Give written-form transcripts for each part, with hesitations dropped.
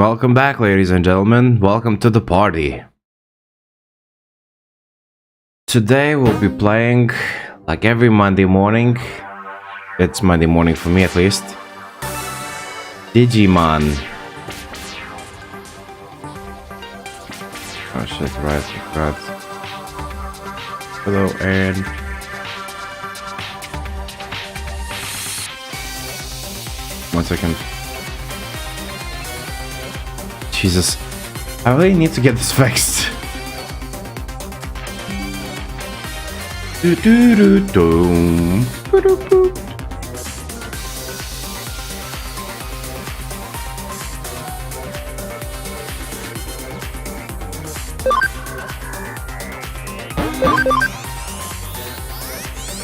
Welcome back, ladies and gentlemen. Welcome to the party. Today we'll be playing, like every Monday morning. It's Monday morning for me, at least. Digimon. Oh shit, right, God. Hello, and... One second. Jesus, I really need to get this fixed.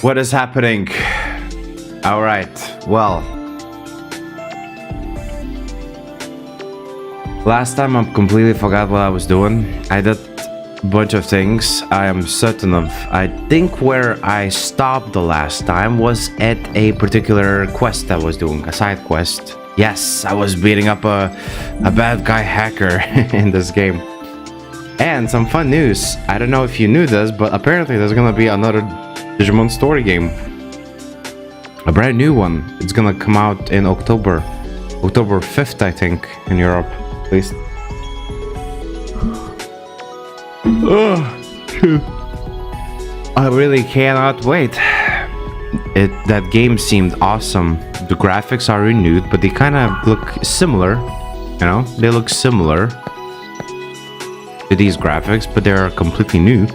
What is happening? All right, well. Last time I completely forgot what I was doing. I did a bunch of things I am certain of. I think where I stopped the last time was at a particular quest I was doing, a side quest. Yes, I was beating up a bad guy hacker in this game. And some fun news. I don't know if you knew this, but apparently there's gonna be another Digimon Story game. A brand new one. It's gonna come out in October 5th, I think, in Europe. At least. I really cannot wait. That game seemed awesome. The graphics are renewed, but they kind of look similar. You know, they look similar to these graphics, but they're completely new.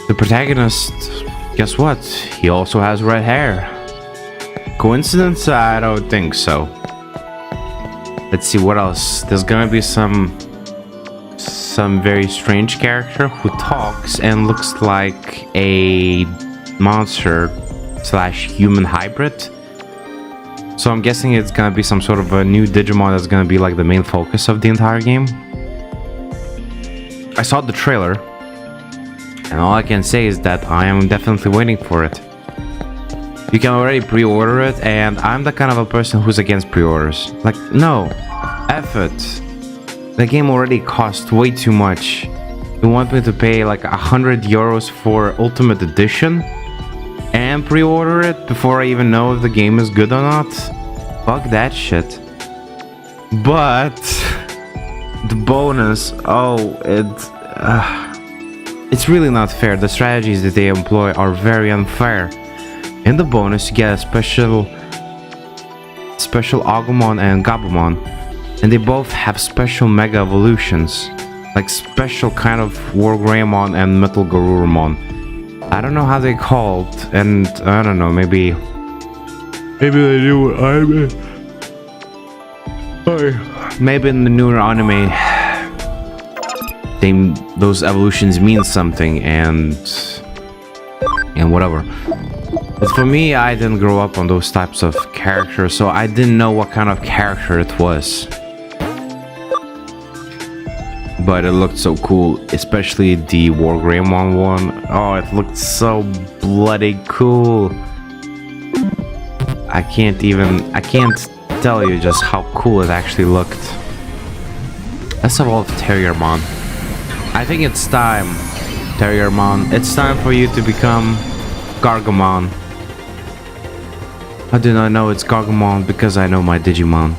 The protagonist, guess what? He also has red hair. Coincidence? I don't think so. Let's see what else. There's gonna be some very strange character who talks and looks like a monster slash human hybrid. So I'm guessing it's gonna be some sort of a new Digimon that's gonna be like the main focus of the entire game. I saw the trailer, and all I can say is that I am definitely waiting for it. You can already pre-order it, and I'm the kind of a person who's against pre-orders. Like, no, F it. The game already cost way too much. You want me to pay like 100 euros for Ultimate Edition and pre-order it before I even know if the game is good or not? Fuck that shit. But the bonus, it's really not fair. The strategies that they employ are very unfair. In the bonus, you get a special Agumon and Gabumon, and they both have special Mega Evolutions, like special kind of Wargreymon and Metal Garurumon. I don't know how they called, and I don't know, maybe they do. Maybe in the newer anime, those evolutions mean something, and whatever. But for me, I didn't grow up on those types of characters, so I didn't know what kind of character it was. But it looked so cool, especially the Wargreymon one. Oh, it looked so bloody cool. I can't tell you just how cool it actually looked. Let's evolve Terriermon. I think it's time, Terriermon. It's time for you to become Gargomon. How do I know it's Gargomon? Because I know my Digimon.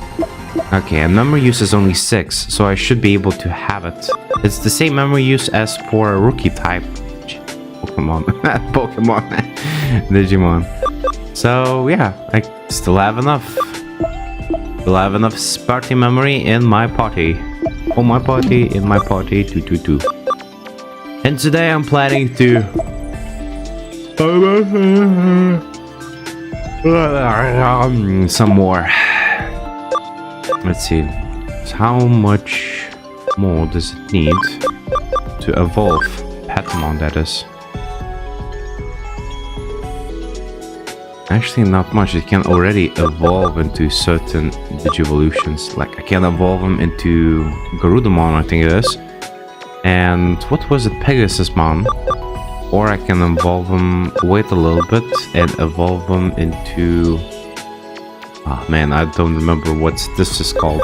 Okay, and memory use is only 6, so I should be able to have it. It's the same memory use as for a rookie type Pokemon. Digimon. So yeah, I still have enough. Still have enough party memory in my party. Oh, my party, in my party, 222. And today I'm planning to... some more. Let's see. So how much more does it need to evolve Patamon, that is? Actually, not much. It can already evolve into certain Digivolutions. Like, I can evolve them into Garudamon, I think it is. And what was it? Pegasusmon. Or I can evolve them, wait a little bit, and evolve them into... Oh man, I don't remember what this is called.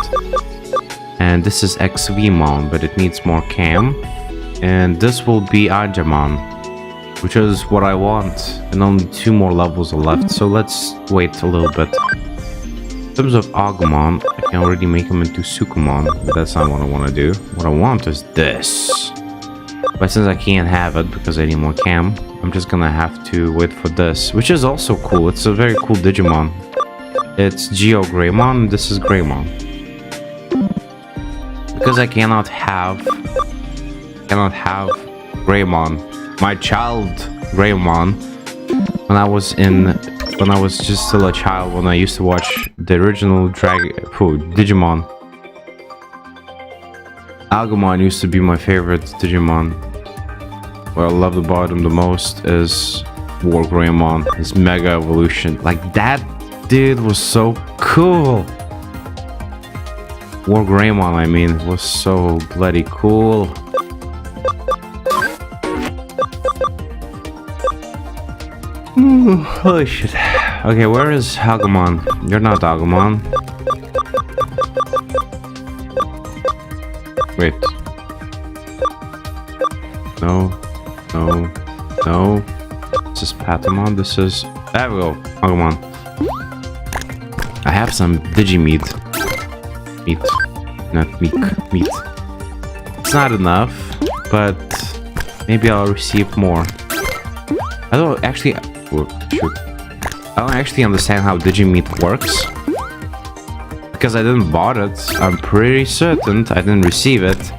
And this is XVmon, but it needs more cam. And this will be Anjamon, which is what I want. And only 2 more levels are left, so let's wait a little bit. In terms of Agumon, I can already make him into Sukumon, but that's not what I want to do. What I want is this. But since I can't have it because I need more cam, I'm just gonna have to wait for this, which is also cool. It's a very cool Digimon. It's Geo Greymon, this is Greymon. Because I cannot have Greymon, my child Greymon, when I was just still a child, when I used to watch the original Digimon. Agumon used to be my favorite Digimon. What I loved about him the most is War Greymon, his Mega Evolution. Like, that dude was so cool. War Greymon, I mean, was so bloody cool. Ooh, holy shit. Okay, where is Agumon? You're not Agumon. Wait. No. This is Patamon. This is... There we go. Agumon. I have some Digimeat. Meat. Not meat. It's not enough, but maybe I'll receive more. I don't actually... Oh, shoot. I don't actually understand how Digimeat works. Because I didn't bought it. I'm pretty certain I didn't receive it.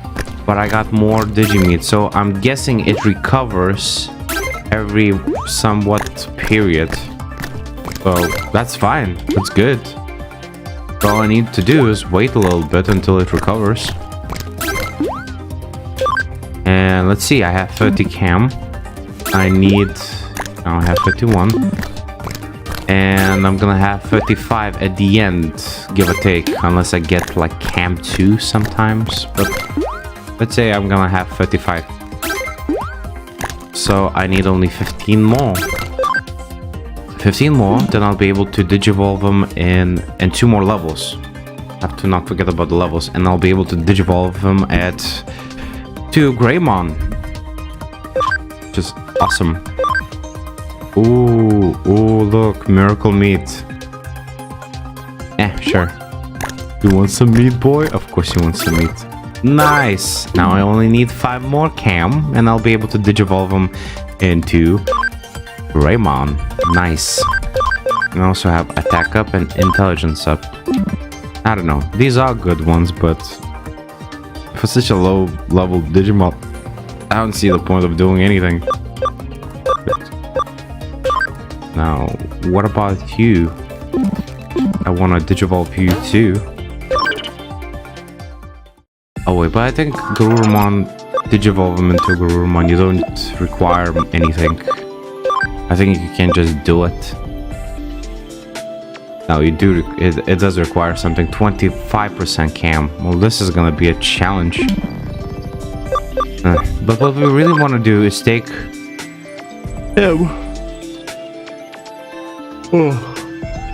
But I got more Digimeat, so I'm guessing it recovers every somewhat period. So that's fine. That's good. All I need to do is wait a little bit until it recovers. And let's see, I have 30 cam. I have 31. And I'm gonna have 35 at the end, give or take, unless I get like cam 2 sometimes. But let's say I'm gonna have 35. So I need only 15 more. 15 more, then I'll be able to digivolve them in 2 more levels. Have to not forget about the levels. And I'll be able to digivolve them at 2 Greymon. Which is awesome. Ooh, look, miracle meat. Sure. You want some meat, boy? Of course you want some meat. Nice! Now I only need 5 more cam, and I'll be able to digivolve them into Greymon. Nice. And I also have attack up and intelligence up. I don't know. These are good ones, but for such a low level Digimon, I don't see the point of doing anything. Now, what about you? I want to digivolve you too. Oh wait, but I think Garurumon, digivolve him into Garurumon, you don't require anything. I think you can just do it. Now you do, it does require something, 25% cam. Well, this is gonna be a challenge. But what we really want to do is take him.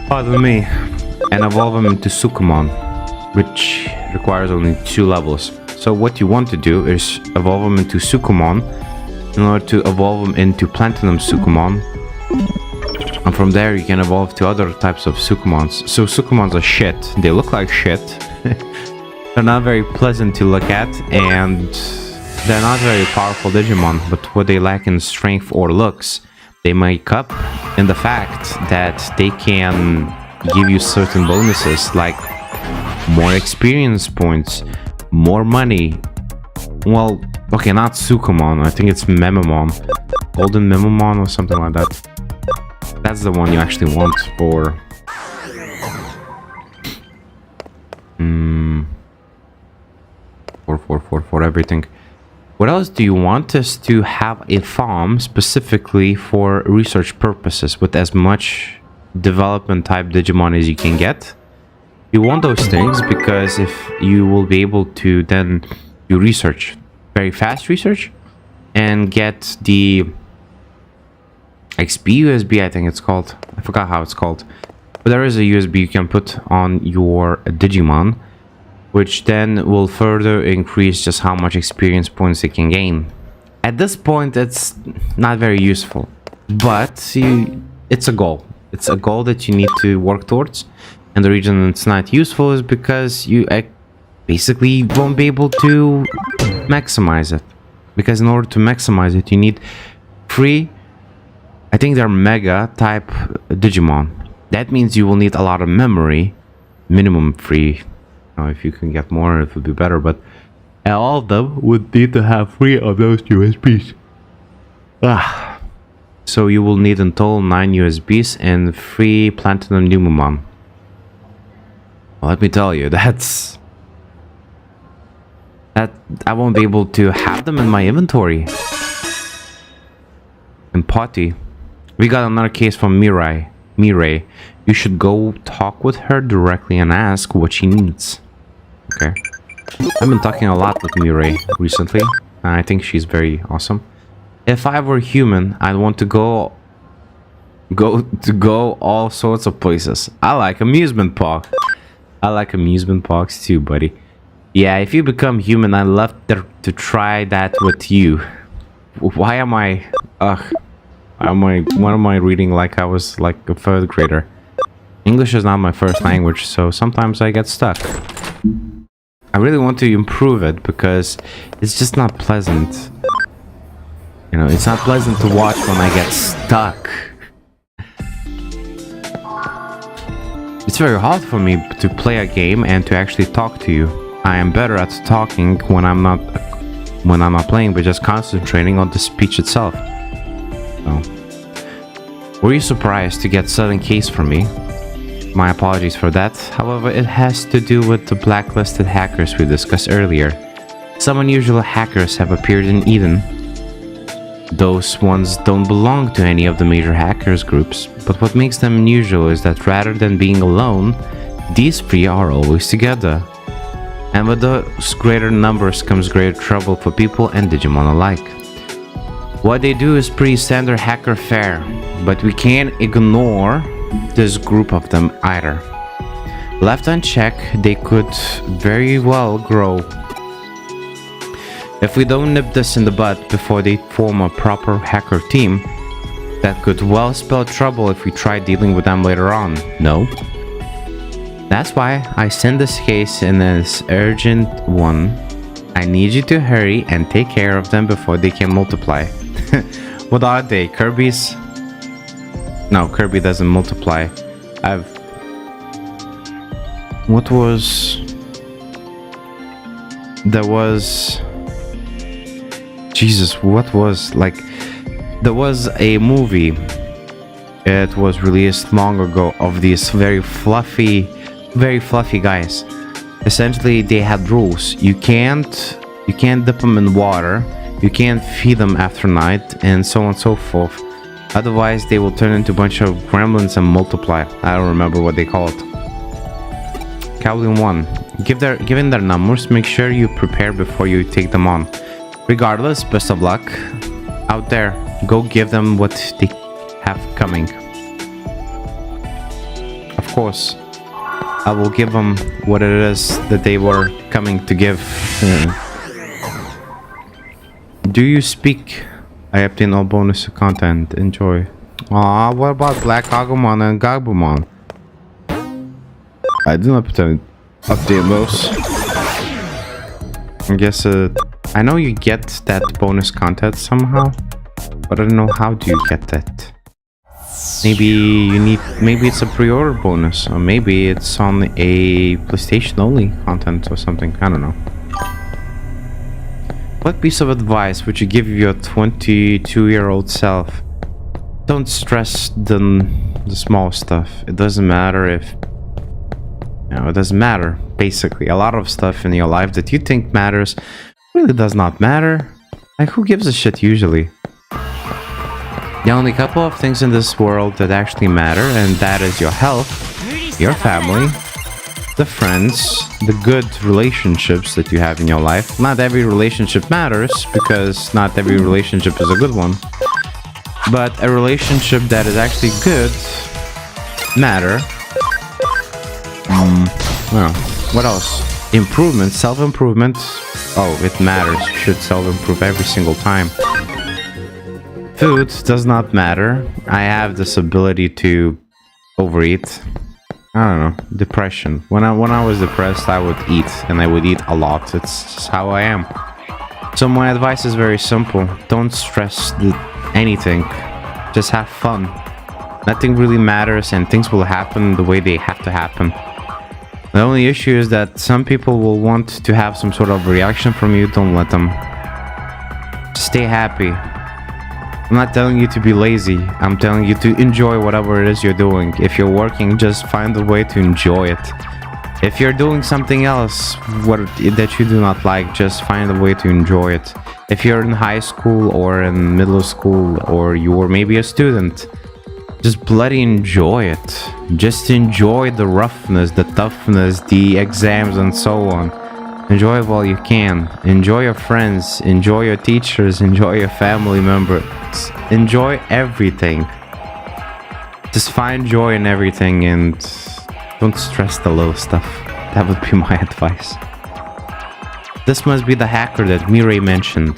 Pardon me. And evolve him into Sukumon, which requires only 2 levels. So what you want to do is evolve him into Sukumon in order to evolve him into Platinum Sukumon. And from there you can evolve to other types of Sukumons. So Sukumons are shit. They look like shit. They're not very pleasant to look at, and they're not very powerful Digimon, but what they lack in strength or looks, they make up in the fact that they can give you certain bonuses like more experience points, more money. Well, okay, not Sukumon, I think it's Memamon. Golden Memamon or something like that. That's the one you actually want for... For everything. What else do you want? Is to have a farm specifically for research purposes with as much development type Digimon as you can get. You want those things because if you will be able to then do research, very fast research, and get the XP USB, I think it's called. I forgot how it's called. But there is a USB you can put on your Digimon, which then will further increase just how much experience points they can gain. At this point, it's not very useful, but it's a goal. It's a goal that you need to work towards, and the reason it's not useful is because you basically won't be able to maximize it. Because in order to maximize it, you need free, I think they're mega type Digimon. That means you will need a lot of memory, minimum free. If you can get more, it would be better, but all of them would need to have 3 of those USBs. So you will need in total 9 USBs and 3 Platinum Numemon. Well, let me tell you, that I won't be able to have them in my inventory. And Potty, we got another case from Mirai. You should go talk with her directly and ask what she needs. Okay. I've been talking a lot with Mirai recently. I think she's very awesome. If I were human, I'd want to go all sorts of places. I like amusement park. I like amusement parks too, buddy. Yeah, if you become human, I'd love to try that with you. Why am I... what am I reading like I was like a 3rd grader? English is not my first language, so sometimes I get stuck. I really want to improve it because it's just not pleasant. You know, it's not pleasant to watch when I get stuck. It's very hard for me to play a game and to actually talk to you. I am better at talking when I'm not playing, but just concentrating on the speech itself. So, were you surprised to get sudden case from me? My apologies for that. However, it has to do with the blacklisted hackers we discussed earlier. Some unusual hackers have appeared in Eden. Those ones don't belong to any of the major hackers groups, but what makes them unusual is that rather than being alone, these 3 are always together. And with those greater numbers comes greater trouble for people and Digimon alike. What they do is pretty standard hacker fare, but we can't ignore this group of them either. Left unchecked, they could very well grow. If we don't nip this in the bud before they form a proper hacker team, that could well spell trouble if we try dealing with them later on, no? That's why I send this case in as urgent one. I need you to hurry and take care of them before they can multiply. What are they? Kirby's? No, Kirby doesn't multiply. What was... There was... Jesus, what was... Like... There was a movie. It was released long ago of these very fluffy guys. Essentially, they had rules. You can't dip them in water. You can't feed them after night, and so on and so forth. Otherwise, they will turn into a bunch of gremlins and multiply. I don't remember what they call it. Cowling 1. Given their numbers, make sure you prepare before you take them on. Regardless, best of luck. Out there, go give them what they have coming. Of course, I will give them what it is that they were coming to give. Do you speak? I obtain all bonus content. Enjoy. Aw, what about Black Agumon and Gabumon? I do not update those. I guess I know you get that bonus content somehow, but I don't know how do you get that. Maybe it's a pre-order bonus, or maybe it's on a PlayStation only content or something. I don't know. What piece of advice would you give your 22-year-old self? Don't stress the small stuff. It doesn't matter if... it doesn't matter, basically. A lot of stuff in your life that you think matters really does not matter. Like, who gives a shit usually? The only couple of things in this world that actually matter, and that is your health, your family, the friends, the good relationships that you have in your life. Not every relationship matters, because not every relationship is a good one. But a relationship that is actually good matter. Well, what else? Improvement, self-improvement. Oh, it matters. You should self-improve every single time. Food does not matter. I have this ability to overeat. I don't know. Depression. When I was depressed, I would eat, and I would eat a lot. It's just how I am. So my advice is very simple. Don't stress anything. Just have fun. Nothing really matters, and things will happen the way they have to happen. The only issue is that some people will want to have some sort of reaction from you. Don't let them. Stay happy. I'm not telling you to be lazy. I'm telling you to enjoy whatever it is you're doing. If you're working, just find a way to enjoy it. If you're doing something else that you do not like, just find a way to enjoy it. If you're in high school or in middle school or you're maybe a student, just bloody enjoy it. Just enjoy the roughness, the toughness, the exams and so on. Enjoy it while you can. Enjoy your friends, enjoy your teachers, enjoy your family members. Enjoy everything. Just find joy in everything and don't stress the little stuff. That would be my advice. This must be the hacker that Mirai mentioned.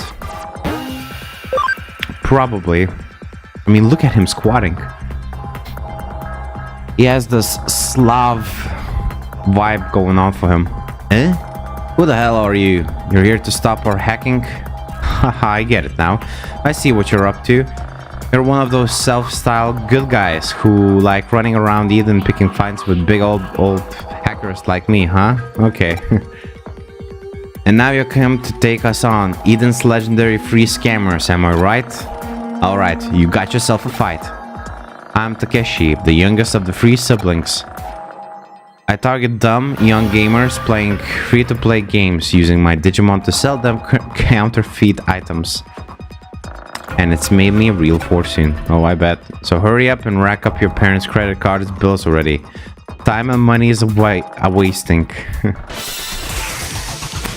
Probably. I mean, look at him squatting. He has this Slav vibe going on for him. Eh? Who the hell are you? You're here to stop our hacking? Haha, I get it now. I see what you're up to. You're one of those self-styled good guys who like running around Eden picking fights with big old hackers like me, huh? Okay. And now you come to take us on. Eden's legendary free scammers, am I right? Alright, you got yourself a fight. I'm Takeshi, the youngest of the three siblings. I target dumb, young gamers playing free-to-play games using my Digimon to sell them counterfeit items. And it's made me a real fortune. Oh, I bet. So hurry up and rack up your parents' credit cards bills already. Time and money is a wasting.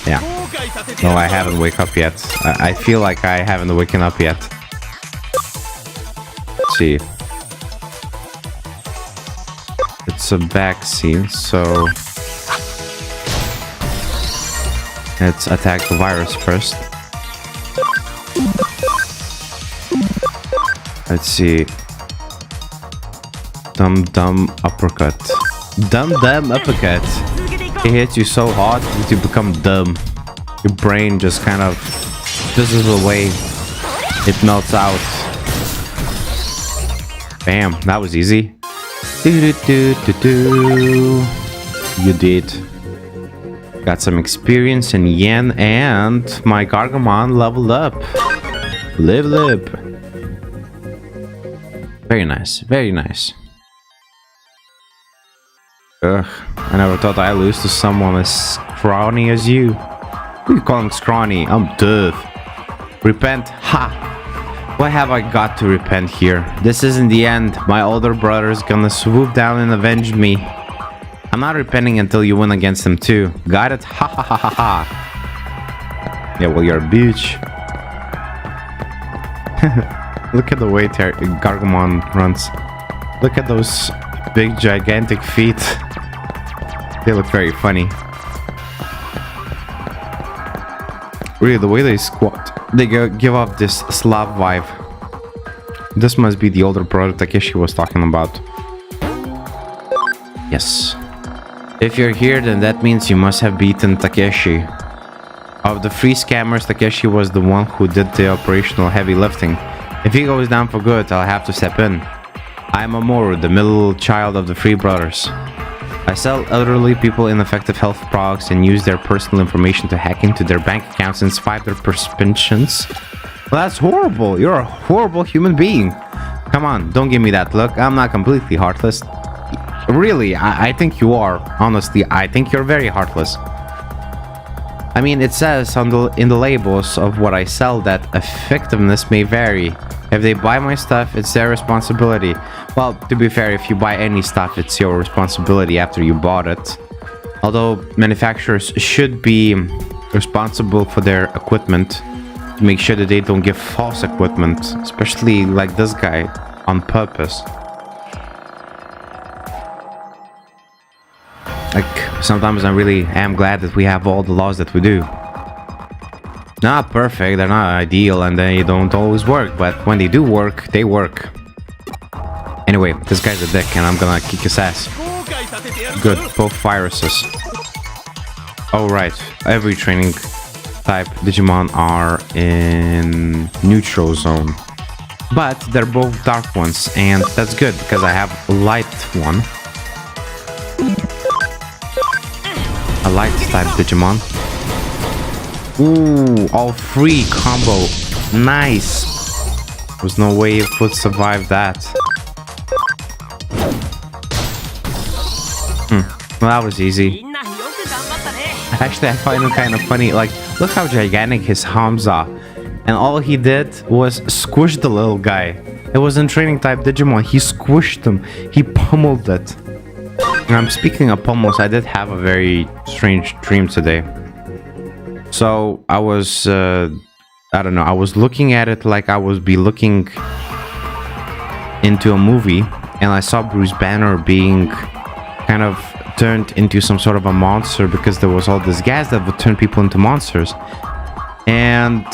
Yeah. No, I haven't wake up yet. I feel like I haven't waken up yet. Let's see. It's a back scene, so let's attack the virus first. Let's see. Dumb uppercut. Dumb uppercut. It hits you so hard that you become dumb. Your brain just kind of fizzles away. It melts out. Bam, that was easy. You did. Got some experience in yen and my Gargamon leveled up. Level up. Very nice, very nice. Ugh, I never thought I'd lose to someone as scrawny as you. Who you call him scrawny? I'm tough. Repent? Ha! What have I got to repent here? This isn't the end. My older brother's gonna swoop down and avenge me. I'm not repenting until you win against him too. Got it? Ha ha ha ha ha. Yeah, well, you're a bitch. Look at the way Gargamon runs. Look at those big gigantic feet. They look very funny. Really, the way they squat, they give off this Slav vibe. This must be the older brother Takeshi was talking about. Yes. If you're here, then that means you must have beaten Takeshi. Of the three scammers, Takeshi was the one who did the operational heavy lifting. If he goes down for good, I'll have to step in. I'm Amoru, the middle child of the three brothers. I sell elderly people ineffective health products and use their personal information to hack into their bank accounts and swipe their pensions. Well, that's horrible. You're a horrible human being. Come on, don't give me that look. I'm not completely heartless. Really, I think you are. Honestly, I think you're very heartless. I mean, it says in the labels of what I sell that effectiveness may vary. If they buy my stuff, it's their responsibility. Well, to be fair, if you buy any stuff, it's your responsibility after you bought it. Although manufacturers should be responsible for their equipment to make sure that they don't give false equipment, especially like this guy, on purpose. Like, sometimes I really am glad that we have all the laws that we do. Not perfect, they're not ideal, and they don't always work, but when they do work, they work. Anyway, this guy's a dick, and I'm gonna kick his ass. Good, both viruses. Alright, every training type Digimon are in neutral zone. But they're both dark ones, and that's good, because I have a light one. A light type Digimon. Ooh, all free combo. Nice. There's no way it would survive that. Well, that was easy. Actually, I find it kind of funny. Like, look how gigantic his arms are. And all he did was squish the little guy. It wasn't training type Digimon. He squished him. He pummeled it. And speaking of pummels, I did have a very strange dream today. So I was, I don't know, I was looking at it like I would be looking into a movie. And I saw Bruce Banner being kind of turned into some sort of a monster because there was all this gas that would turn people into monsters. And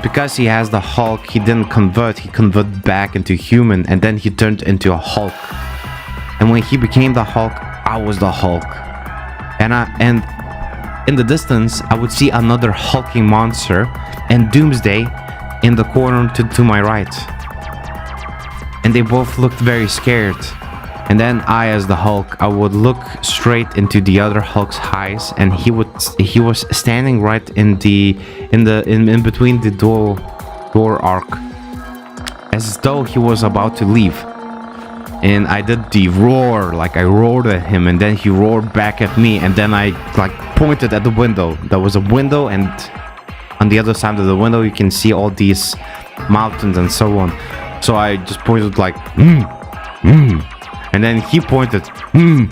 because he has the Hulk, he didn't convert. He converted back into human, and then he turned into a Hulk. And when he became the Hulk, I was the Hulk. And in the distance, I would see another hulking monster and Doomsday in the corner to my right. And they both looked very scared. And then I, as the Hulk, I would look straight into the other Hulk's eyes, and he was standing right in between the door arc, as though he was about to leave. And I did the roar, like I roared at him, and then he roared back at me, and then I like pointed at the window. There was a window, and on the other side of the window you can see all these mountains and so on. So I just pointed like and then he pointed and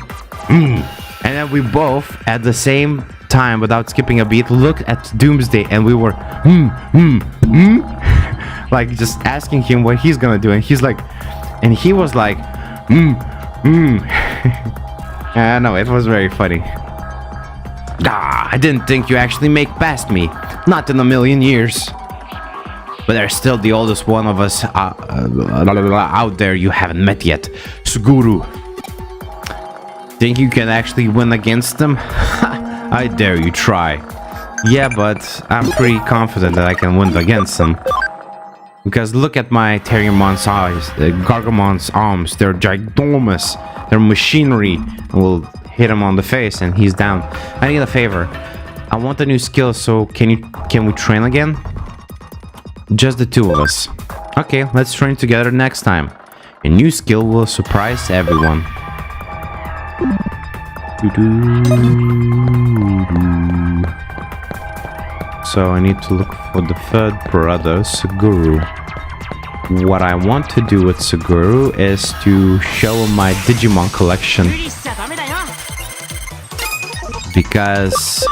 then we both at the same time, without skipping a beat, looked at Doomsday, and we were like just asking him what he's gonna do, and he was like I know, it was very funny. I didn't think you actually make past me, not in a million years. But there's still the oldest one of us out there you haven't met yet, Suguru. Think you can actually win against them? I dare you try. Yeah, but I'm pretty confident that I can win against them. Because look at my Terriermon's eyes, the Gargamon's arms, they're ginormous. They're machinery. We'll hit him on the face and he's down. I need a favor. I want a new skill, so can we train again? Just the two of us. Okay, let's train together next time. A new skill will surprise everyone. So I need to look for the third brother, Suguru. What I want to do with Suguru is to show him my Digimon collection. Because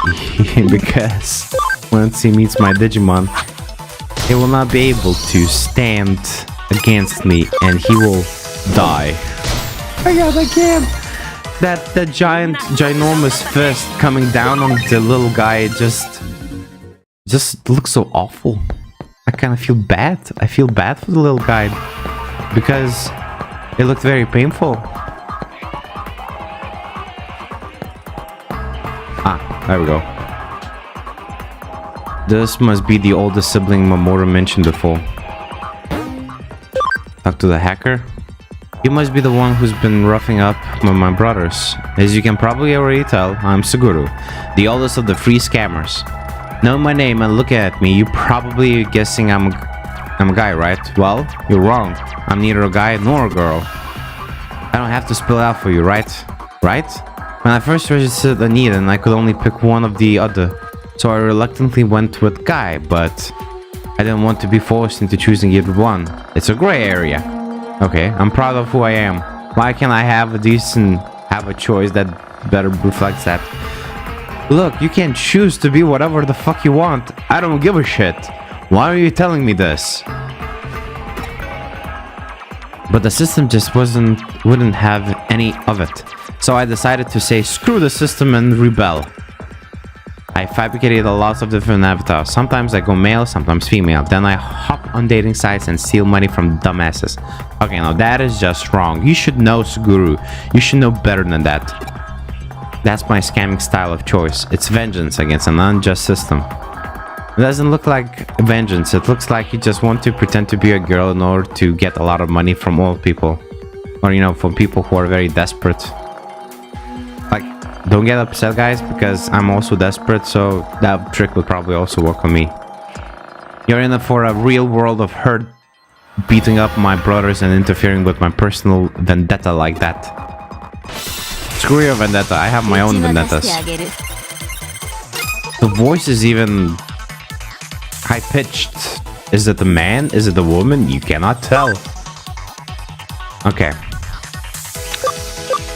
once he meets my Digimon, he will not be able to stand against me, and he will die. Oh god, I can't! That ginormous fist coming down on the little guy just looks so awful. I kind of feel bad. I feel bad for the little guy because it looked very painful. There we go. This must be the oldest sibling Mamoru mentioned before. Talk to the hacker. He must be the one who's been roughing up my brothers. As you can probably already tell, I'm Suguru, the oldest of the three scammers. Know my name and look at me, you probably guessing I'm a guy, right? Well, you're wrong. I'm neither a guy nor a girl. I don't have to spell it out for you, right? Right? When I first registered Anita, I could only pick one of the other. So I reluctantly went with guy, but I didn't want to be forced into choosing either one. It's a gray area. Okay, I'm proud of who I am. Why can't I have a choice that better reflects that? Look, you can choose to be whatever the fuck you want. I don't give a shit. Why are you telling me this? But the system just wouldn't have any of it. So I decided to say screw the system and rebel. I fabricated a lot of different avatars. Sometimes I go male, sometimes female. Then I hop on dating sites and steal money from dumbasses. Okay, now that is just wrong. You should know, Suguru. You should know better than that. That's my scamming style of choice. It's vengeance against an unjust system. It doesn't look like vengeance. It looks like you just want to pretend to be a girl in order to get a lot of money from old people. Or, you know, from people who are very desperate. Like, don't get upset, guys, because I'm also desperate, so that trick would probably also work on me. You're in it for a real world of hurt, beating up my brothers and interfering with my personal vendetta like that. Screw your vendetta, I have my own vendettas. The voice is even high-pitched. Is it a man? Is it a woman? You cannot tell. Okay.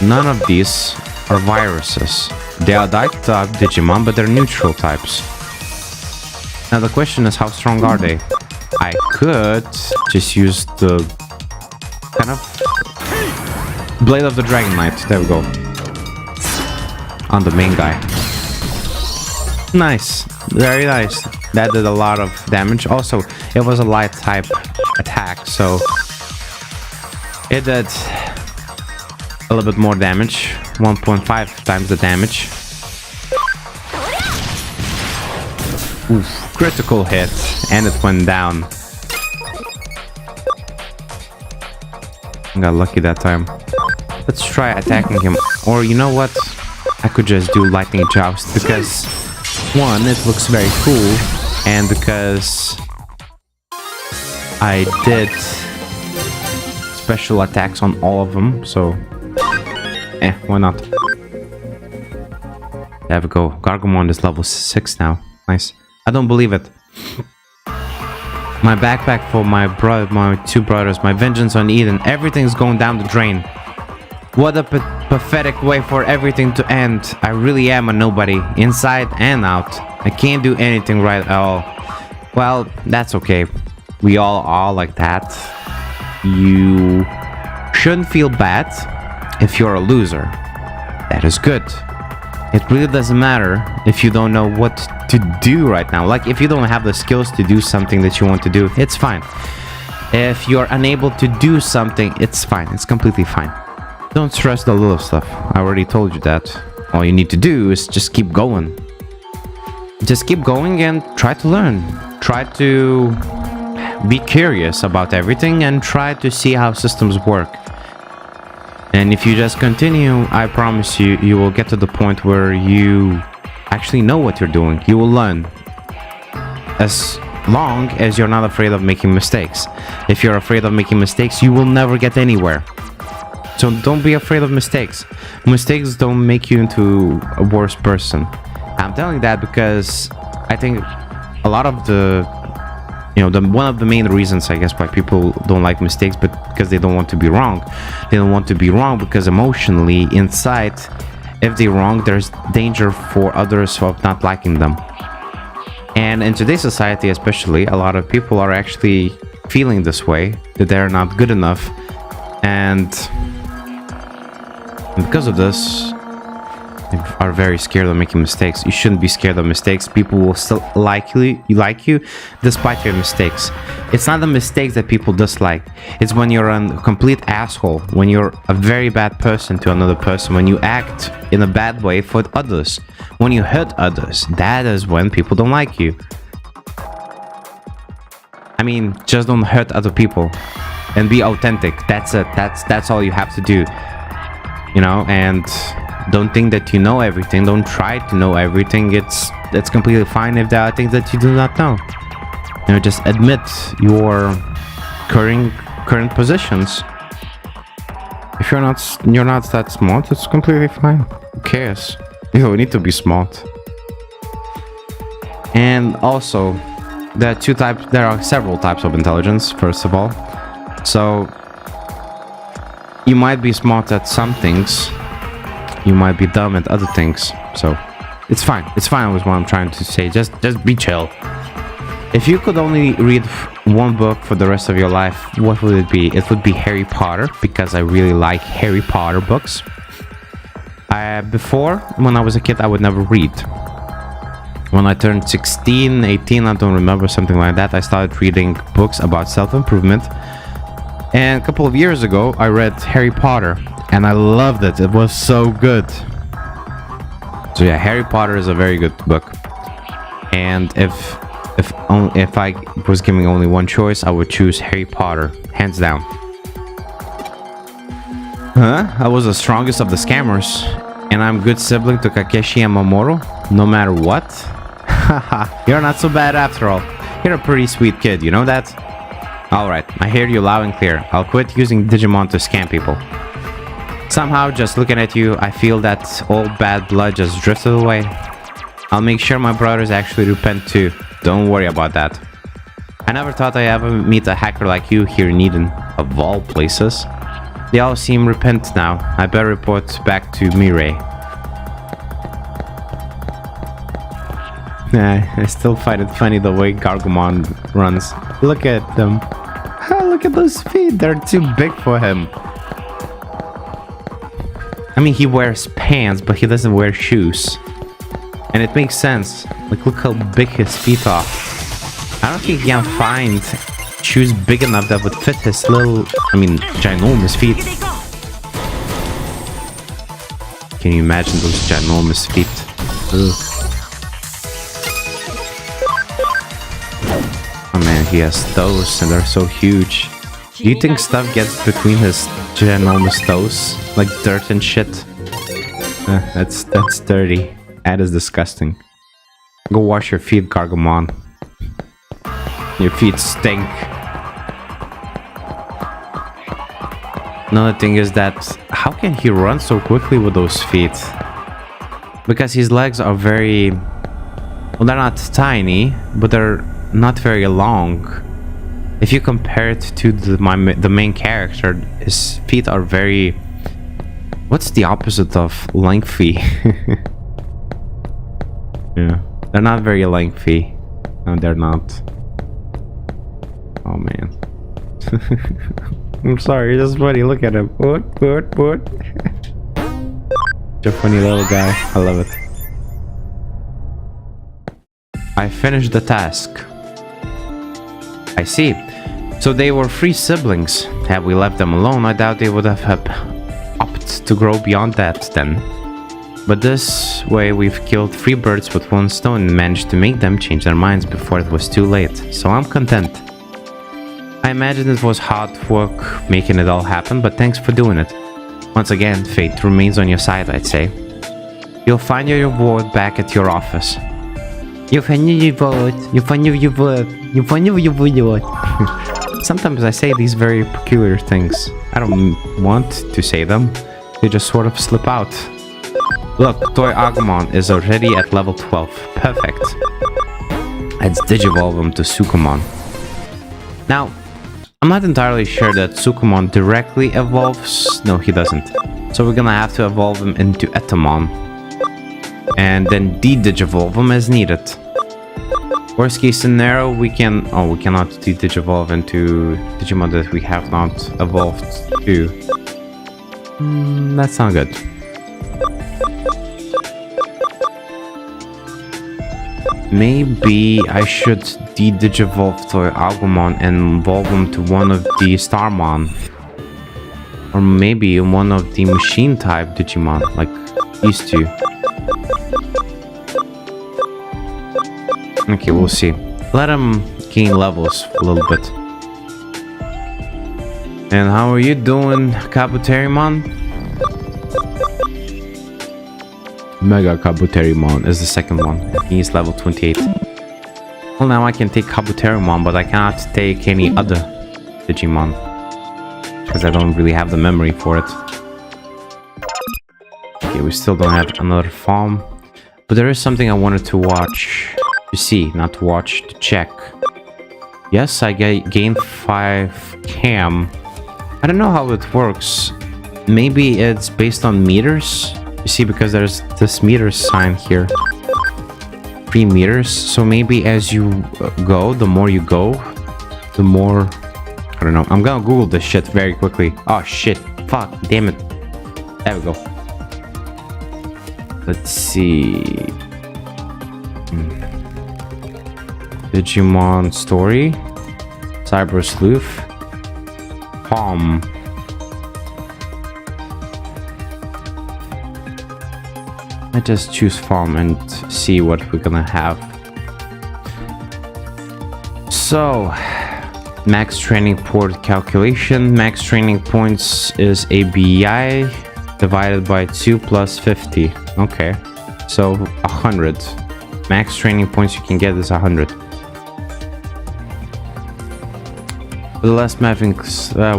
None of these are viruses. They are dark-type Digimon, but they're neutral types. Now the question is, how strong are they? I could just use the kind of Blade of the Dragon Knight. There we go. On the main guy. Nice. Very nice. That did a lot of damage. Also, it was a light type attack, so it did a little bit more damage. 1.5 times the damage. Oof, critical hit, and it went down. I got lucky that time. Let's try attacking him. Or you know what? I could just do lightning joust because one, it looks very cool, and because I did special attacks on all of them, so why not? There we go. Gargomon is level 6 now. Nice. I don't believe it. My backpack for my two brothers, my vengeance on Eden, everything's going down the drain. What a pathetic way for everything to end. I really am a nobody, inside and out. I can't do anything right at all. Well, that's okay. We all are like that. You shouldn't feel bad if you're a loser. That is good. It really doesn't matter if you don't know what to do right now. Like, if you don't have the skills to do something that you want to do, it's fine. If you're unable to do something, it's fine. It's completely fine. Don't stress the little stuff. I already told you that. All you need to do is just keep going. Just keep going and try to learn. Try to be curious about everything and try to see how systems work. And if you just continue, I promise you, you will get to the point where you actually know what you're doing. You will learn. As long as you're not afraid of making mistakes. If you're afraid of making mistakes, you will never get anywhere. So don't be afraid of mistakes. Mistakes don't make you into a worse person. I'm telling that because I think a lot of one of the main reasons, I guess, why people don't like mistakes, but because they don't want to be wrong. They don't want to be wrong because emotionally, inside, if they're wrong, there's danger for others of not liking them. And in today's society especially, a lot of people are actually feeling this way, that they're not good enough. And because of this, they are very scared of making mistakes. You shouldn't be scared of mistakes. People will still like you despite your mistakes. It's not the mistakes that people dislike. It's when you're a complete asshole, when you're a very bad person to another person, when you act in a bad way for others, when you hurt others. That is when people don't like you. I mean, just don't hurt other people and be authentic. That's it. That's all you have to do. You know, and don't think that you know everything. Don't try to know everything. It's completely fine if there are things that you do not know. You know, just admit your current positions. If you're not that smart, it's completely fine. Who cares? You don't need to be smart. And also, there are several types of intelligence, first of all. So you might be smart at some things, you might be dumb at other things. So it's fine. It's fine with what I'm trying to say. Just be chill. If you could only read one book for the rest of your life, what would it be? It would be Harry Potter, because I really like Harry Potter books. Before, when I was a kid, I would never read. When I turned 16, 18, I don't remember, something like that, I started reading books about self-improvement. And a couple of years ago, I read Harry Potter, and I loved it. It was so good. So yeah, Harry Potter is a very good book. And if I was giving only one choice, I would choose Harry Potter, hands down. Huh? I was the strongest of the scammers, and I'm good sibling to Kakeshi and Mamoru, no matter what. Haha, you're not so bad after all. You're a pretty sweet kid, you know that? Alright, I hear you loud and clear. I'll quit using Digimon to scam people. Somehow, just looking at you, I feel that old bad blood just drifted away. I'll make sure my brothers actually repent too. Don't worry about that. I never thought I'd ever meet a hacker like you here in Eden, of all places. They all seem repentant now. I better report back to Mirai. I still find it funny the way Gargomon runs. Look at them. Look at those feet. They're too big for him. I mean, he wears pants, but he doesn't wear shoes. And it makes sense. Like, look how big his feet are. I don't think he can find shoes big enough that would fit his little, ginormous feet. Can you imagine those ginormous feet? Ugh. Oh man, he has toes and they're so huge. Do you think stuff gets between his ginormous toes? Like dirt and shit? That's dirty. That is disgusting. Go wash your feet, Gargomon. Your feet stink. Another thing is that, how can he run so quickly with those feet? Because his legs are very... Well, they're not tiny, but they're not very long. If you compare it to the main character, his feet are very... What's the opposite of lengthy? Yeah, they're not very lengthy. No, they're not. Oh man. I'm sorry, it's just funny. Look at him. What? Such a funny little guy. I love it. I finished the task. I see. So they were 3 siblings. Had we left them alone, I doubt they would have opted to grow beyond that then. But this way we've killed 3 birds with 1 stone and managed to make them change their minds before it was too late. So I'm content. I imagine it was hard work making it all happen, but thanks for doing it. Once again, fate remains on your side, I'd say. You'll find your reward back at your office. Sometimes I say these very peculiar things. I don't want to say them. They just sort of slip out. Look, Toy Agumon is already at level 12. Perfect. Let's digivolve him to Sukumon. Now, I'm not entirely sure that Sukumon directly evolves. No, he doesn't. So we're gonna have to evolve him into Etamon. And then de-digivolve him as needed. Worst case scenario, we can... Oh, we cannot de-digivolve into Digimon that we have not evolved to. That's not good. Maybe I should de-digivolve Toy Agumon and evolve him to one of the Starmon. Or maybe one of the machine type Digimon, like these 2. Okay, we'll see. Let him gain levels a little bit. And how are you doing, Kabuterimon? Mega Kabuterimon is the second one. He's level 28. Well, now I can take Kabuterimon, but I cannot take any other Digimon. Because I don't really have the memory for it. Okay, we still don't have another farm. But there is something I wanted to watch. To see, not to watch, to check. Yes, I gained 5 cam. I don't know how it works. Maybe it's based on meters? You see, because there's this meter sign here. 3 meters. So maybe as you go, the more you go, the more... I don't know. I'm gonna Google this shit very quickly. Oh shit. Fuck. Damn it. There we go. Let's see. Digimon Story. Cybersleuth. Palm. I just choose farm and see what we're gonna have. So, max training point calculation. Max training points is ABI divided by 2 plus 50. Okay, so 100. Max training points you can get is 100. The last mapping,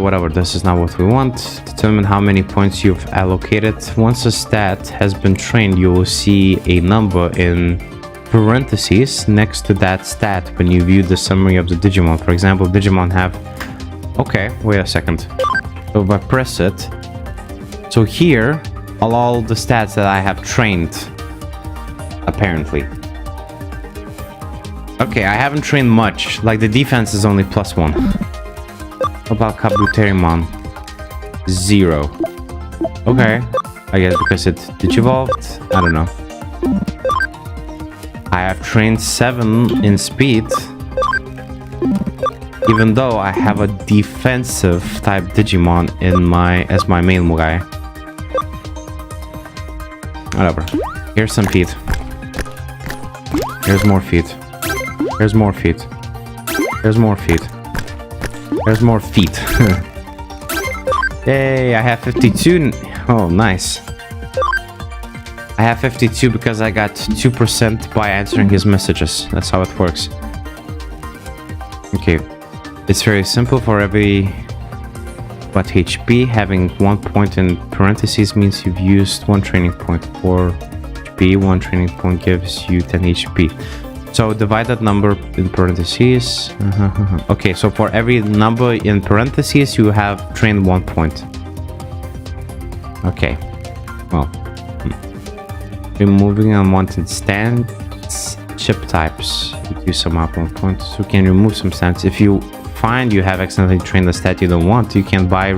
whatever, this is not what we want. Determine how many points you've allocated. Once a stat has been trained, you will see a number in parentheses next to that stat when you view the summary of the Digimon. For example, Digimon have... Okay, wait a second. So if I press it... So here are all the stats that I have trained, apparently. Okay, I haven't trained much. Like, the defense is only +1. What about Kabuterimon? 0. Okay. I guess because it digivolved. I don't know. I have trained 7 in speed. Even though I have a defensive type Digimon in as my main guy. Whatever. Here's some feet. Here's more feet. Here's more feet. Here's more feet. There's more feet. Yay, I have 52. Oh, nice. I have 52 because I got 2% by answering his messages. That's how it works. Okay. It's very simple. For every but HP, having 1 point in parentheses means you've used 1 training point. For HP, 1 training point gives you 10 HP. So divide that number in parentheses. Okay, so for every number in parentheses, you have trained 1 point. Okay. Well. Removing unwanted stands. Chip types. Use some up 1 point. So you can remove some stands. If you find you have accidentally trained a stat you don't want, you can buy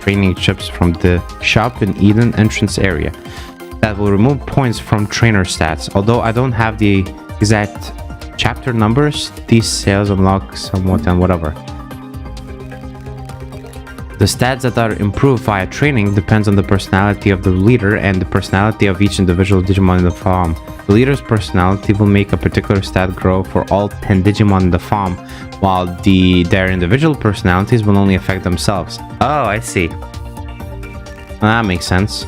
training chips from the shop in Eden entrance area. That will remove points from trainer stats. Although I don't have the exact chapter numbers, these sales unlock somewhat and whatever. The stats that are improved via training depends on the personality of the leader and the personality of each individual Digimon in the farm. The leader's personality will make a particular stat grow for all 10 Digimon in the farm, while their individual personalities will only affect themselves. Oh, I see. That makes sense.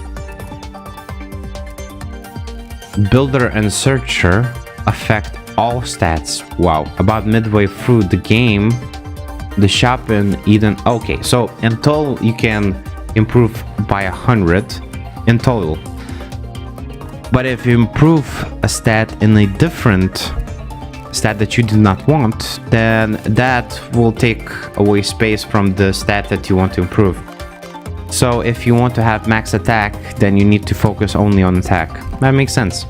Builder and Searcher affect all stats. Wow. About midway through the game, the shop in Eden... Okay, so in total you can improve by 100 in total. But if you improve a stat in a different stat that you do not want, then that will take away space from the stat that you want to improve. So if you want to have max attack, then you need to focus only on attack. That makes sense.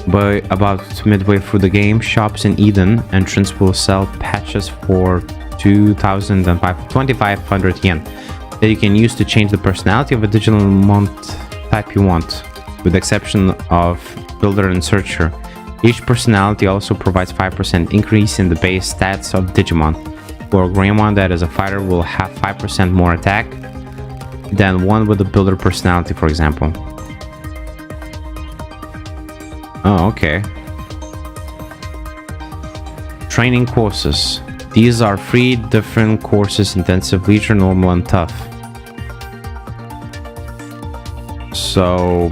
But about midway through the game, shops in Eden entrance will sell patches for 2,500 yen that you can use to change the personality of a Digimon type you want, with the exception of Builder and Searcher. Each personality also provides 5% increase in the base stats of Digimon. For Greymon that is a fighter will have 5% more attack than one with a Builder personality, for example. Oh, okay. Training courses. These are 3 different courses: intensive, leisure, normal, and tough. So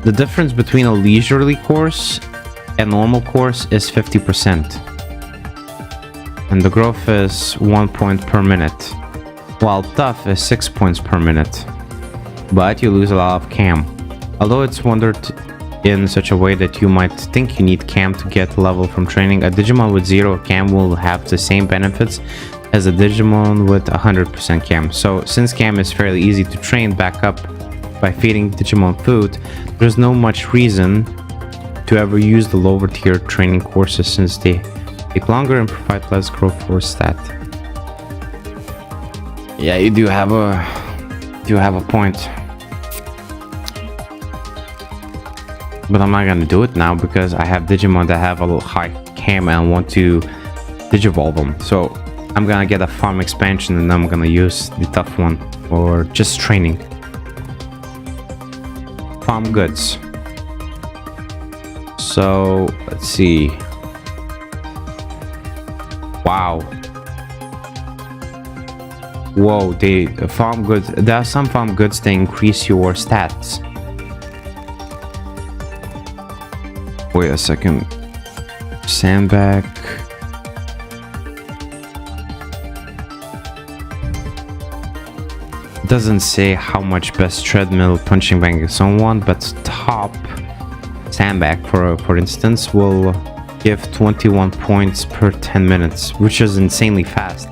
the difference between a leisurely course and normal course is 50%. And the growth is 1 point per minute, while tough is 6 points per minute. But you lose a lot of cam. Although it's wondered in such a way that you might think you need cam to get level from training, a Digimon with 0 cam will have the same benefits as a Digimon with 100% cam. So since cam is fairly easy to train back up by feeding Digimon food, there's no much reason to ever use the lower tier training courses since they take longer and provide less growth for stat. Yeah, you do have a point. But I'm not gonna do it now because I have Digimon that have a little high cam and I want to digivolve them. So I'm gonna get a farm expansion and I'm gonna use the tough one for just training. Farm goods. So let's see. Wow. Whoa, the farm goods. There are some farm goods that increase your stats. Wait a second. Sandbag. Doesn't say how much best treadmill, punching bag, and so on, but top sandbag, for instance, will give 21 points per 10 minutes, which is insanely fast.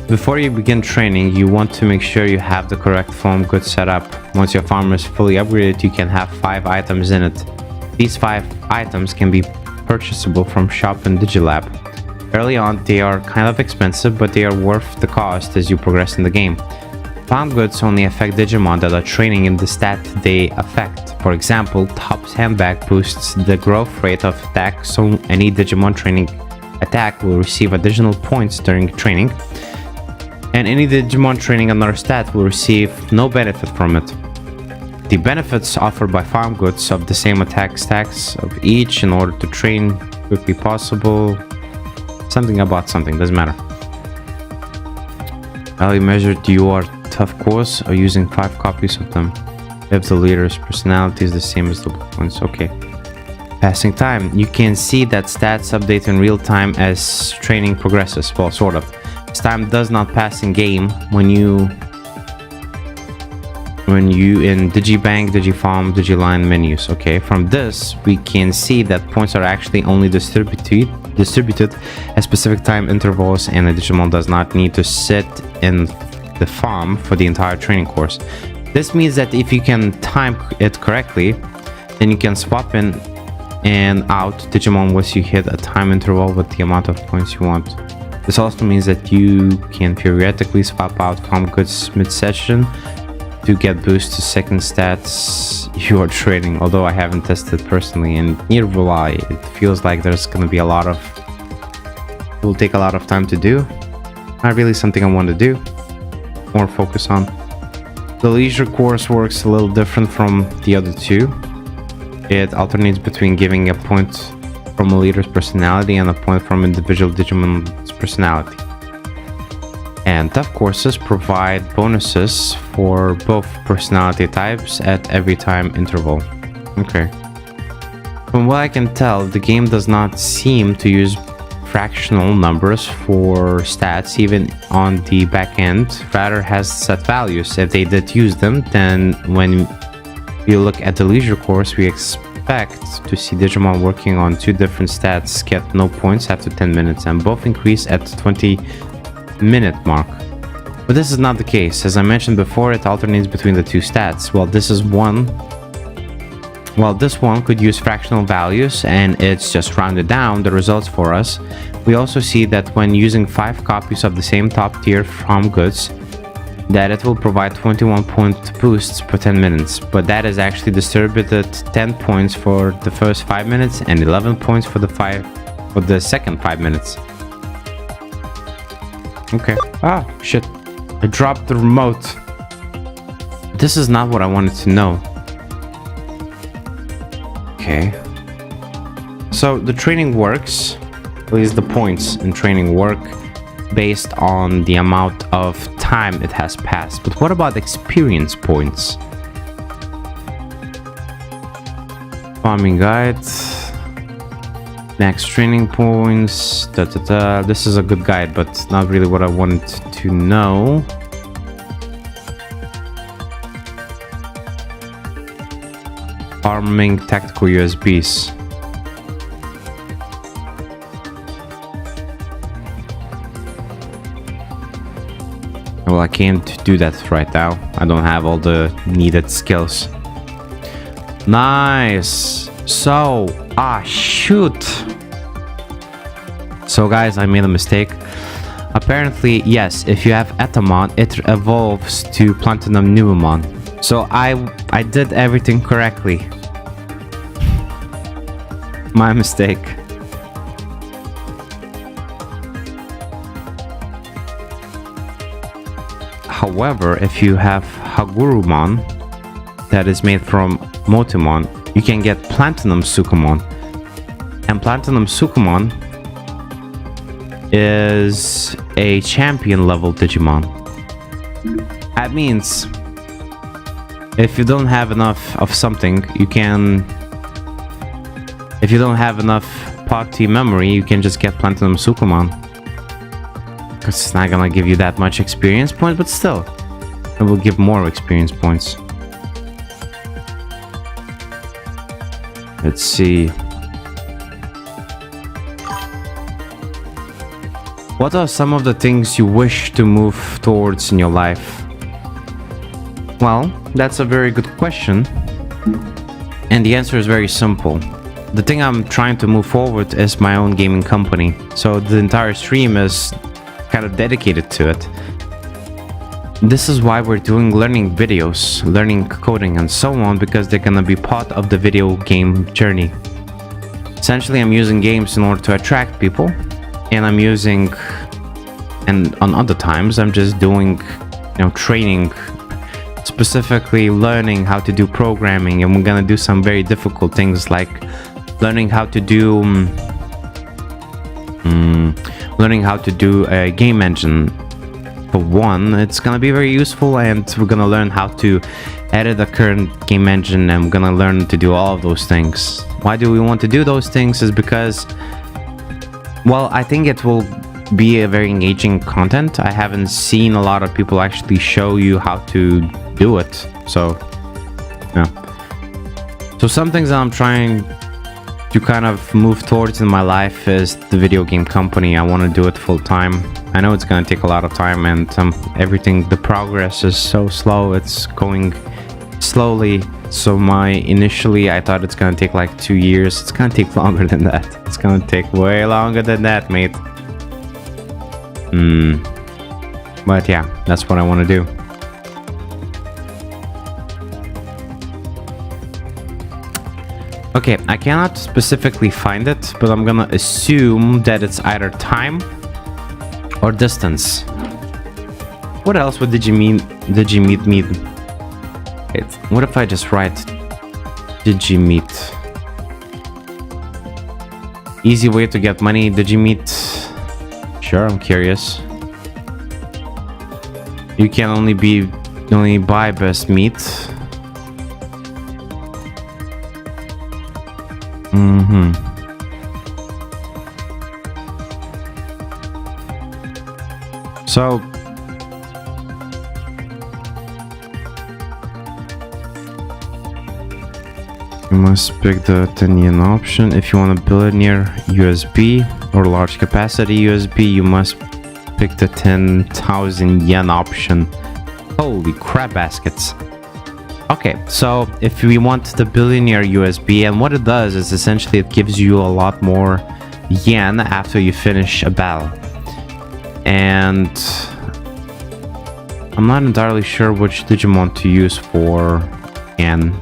Before you begin training, you want to make sure you have the correct farm goods set up. Once your farm is fully upgraded, you can have 5 items in it. These 5 items can be purchasable from shop and Digilab. Early on, they are kind of expensive, but they are worth the cost as you progress in the game. Farm goods only affect Digimon that are training in the stat they affect. For example, top handbag boosts the growth rate of attack, so any Digimon training attack will receive additional points during training, and any Digimon training another stat will receive no benefit from it. The benefits offered by farm goods of the same attack stacks of each in order to train quickly possible. Something about something, doesn't matter. Value measured, you are tough course or using 5 copies of them. If the leader's personality is the same as the points. Okay. Passing time. You can see that stats update in real time as training progresses. Well, sort of. This time does not pass in game when you in Digibank, Digifarm, Digiline menus. Okay. From this, we can see that points are actually only distributed at specific time intervals, and a Digimon does not need to sit in the farm for the entire training course. This means that if you can time it correctly, then you can swap in and out Digimon once you hit a time interval with the amount of points you want. This also means that you can periodically swap out farm goods mid-session to get boost to second stats you are trading, although I haven't tested personally, and neither will I. It feels like there's gonna be a lot of... It will take a lot of time to do. Not really something I want to do. More focus on. The leisure course works a little different from the other two. It alternates between giving a point from a leader's personality and a point from individual Digimon's personality. And tough courses provide bonuses for both personality types at every time interval. Okay. From what I can tell, the game does not seem to use fractional numbers for stats even on the back end, rather has set values. If they did use them, then when you look at the leisure course, we expect to see Digimon working on 2 different stats get no points after 10 minutes and both increase at the 20-minute mark. But this is not the case. As I mentioned before, it alternates between the 2 stats. This one could use fractional values and it's just rounded down the results for us. We also see that when using 5 copies of the same top tier farm goods, that it will provide 21 point boosts per 10 minutes, but that is actually distributed 10 points for the first 5 minutes and 11 points for the second 5 minutes. Okay. Ah, shit. I dropped the remote. This is not what I wanted to know. Okay. So the training works, at least the points in training work based on the amount of time it has passed. But what about experience points? Farming guide, max training points, This is a good guide, but not really what I wanted to know. Farming tactical USBs. Well, I can't do that right now. I don't have all the needed skills. Nice. So, shoot. So guys, I made a mistake. Apparently, yes, if you have Etamon, it evolves to Platinum Numemon. So I did everything correctly. My mistake. However, if you have Hagurumon that is made from Motimon, you can get Platinum Sukamon. And Platinum Sukamon is a champion level Digimon. That means if you don't have enough of something, you can... If you don't have enough party memory, you can just get Platinum Sukamon. Because it's not gonna give you that much experience points, but still, it will give more experience points. Let's see. What are some of the things you wish to move towards in your life? Well, that's a very good question. And the answer is very simple. The thing I'm trying to move forward is my own gaming company. So the entire stream is kind of dedicated to it. This is why we're doing learning videos, learning coding and so on, because they're gonna be part of the video game journey. Essentially, I'm using games in order to attract people, and I'm using, and on other times, I'm just doing, training, specifically learning how to do programming, and we're gonna do some very difficult things like learning how to do a game engine. For one, it's gonna be very useful, and we're gonna learn how to edit the current game engine, and we're gonna learn to do all of those things. Why do we want to do those things? Is because, well, I think it will be a very engaging content. I haven't seen a lot of people actually show you how to do it. So, yeah. So some things that I'm trying to kind of move towards in my life is the video game company. I want to do it full time. I know it's going to take a lot of time, and everything, the progress is so slow. It's going slowly. So initially I thought it's going to take like 2 years. It's going to take longer than that. It's going to take way longer than that, mate. But yeah, that's what I want to do. Okay, I cannot specifically find it, but I'm gonna assume that it's either time or distance. What else would Digimeet mean? What if I just write Digimeet? Easy way to get money, Digimeet. Sure, I'm curious. You can only buy best meat. So you must pick the 10 yen option. If you want a billionaire USB or large capacity USB, you must pick the 10,000 yen option. Holy crap baskets. Okay, so if we want the billionaire USB, and what it does is essentially it gives you a lot more yen after you finish a battle. And I'm not entirely sure which Digimon to use for yen.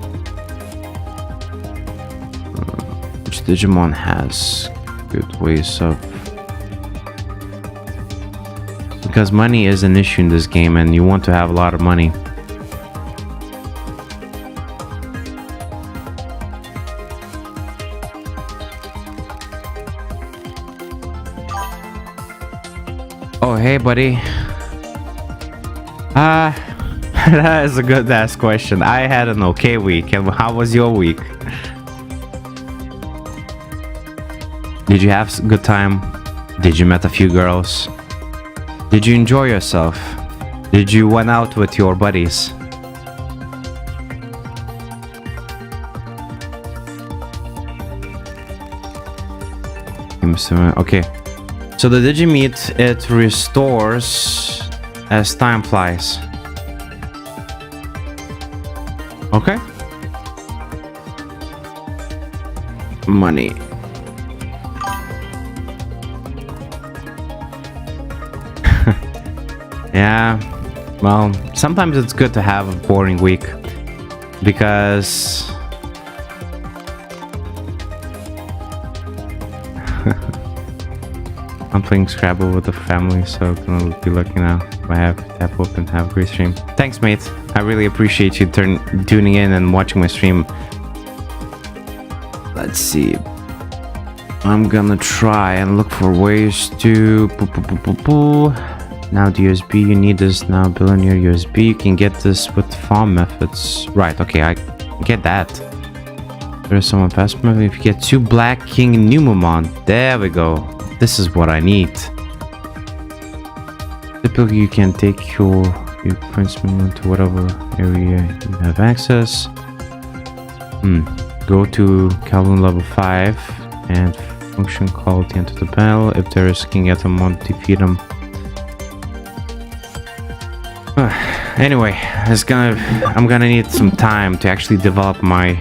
Which Digimon has good ways of... Because money is an issue in this game, and you want to have a lot of money. Oh, hey, buddy. That is a good ass question. I had an okay week. And how was your week? Did you have a good time? Did you met a few girls? Did you enjoy yourself? Did you went out with your buddies? Okay. So the Digimeet, it restores as time flies. Okay. Money. Yeah, well, sometimes it's good to have a boring week because I'm playing Scrabble with the family, so gonna be lucky now if I have tap open, have a great stream. Thanks, mate. I really appreciate you tuning in and watching my stream. Let's see. I'm gonna try and look for ways to now the USB, you need this now, billionaire USB. You can get this with farm methods. Right, okay, I get that. There's someone fast method. If you get 2 Black King Numemon, there we go. This is what I need. Typically, you can take your Prince Movement to whatever area you have access. Go to Calvin level 5 and function quality enter the battle. If there is King Etamon, defeat him. Anyway, I'm gonna need some time to actually develop my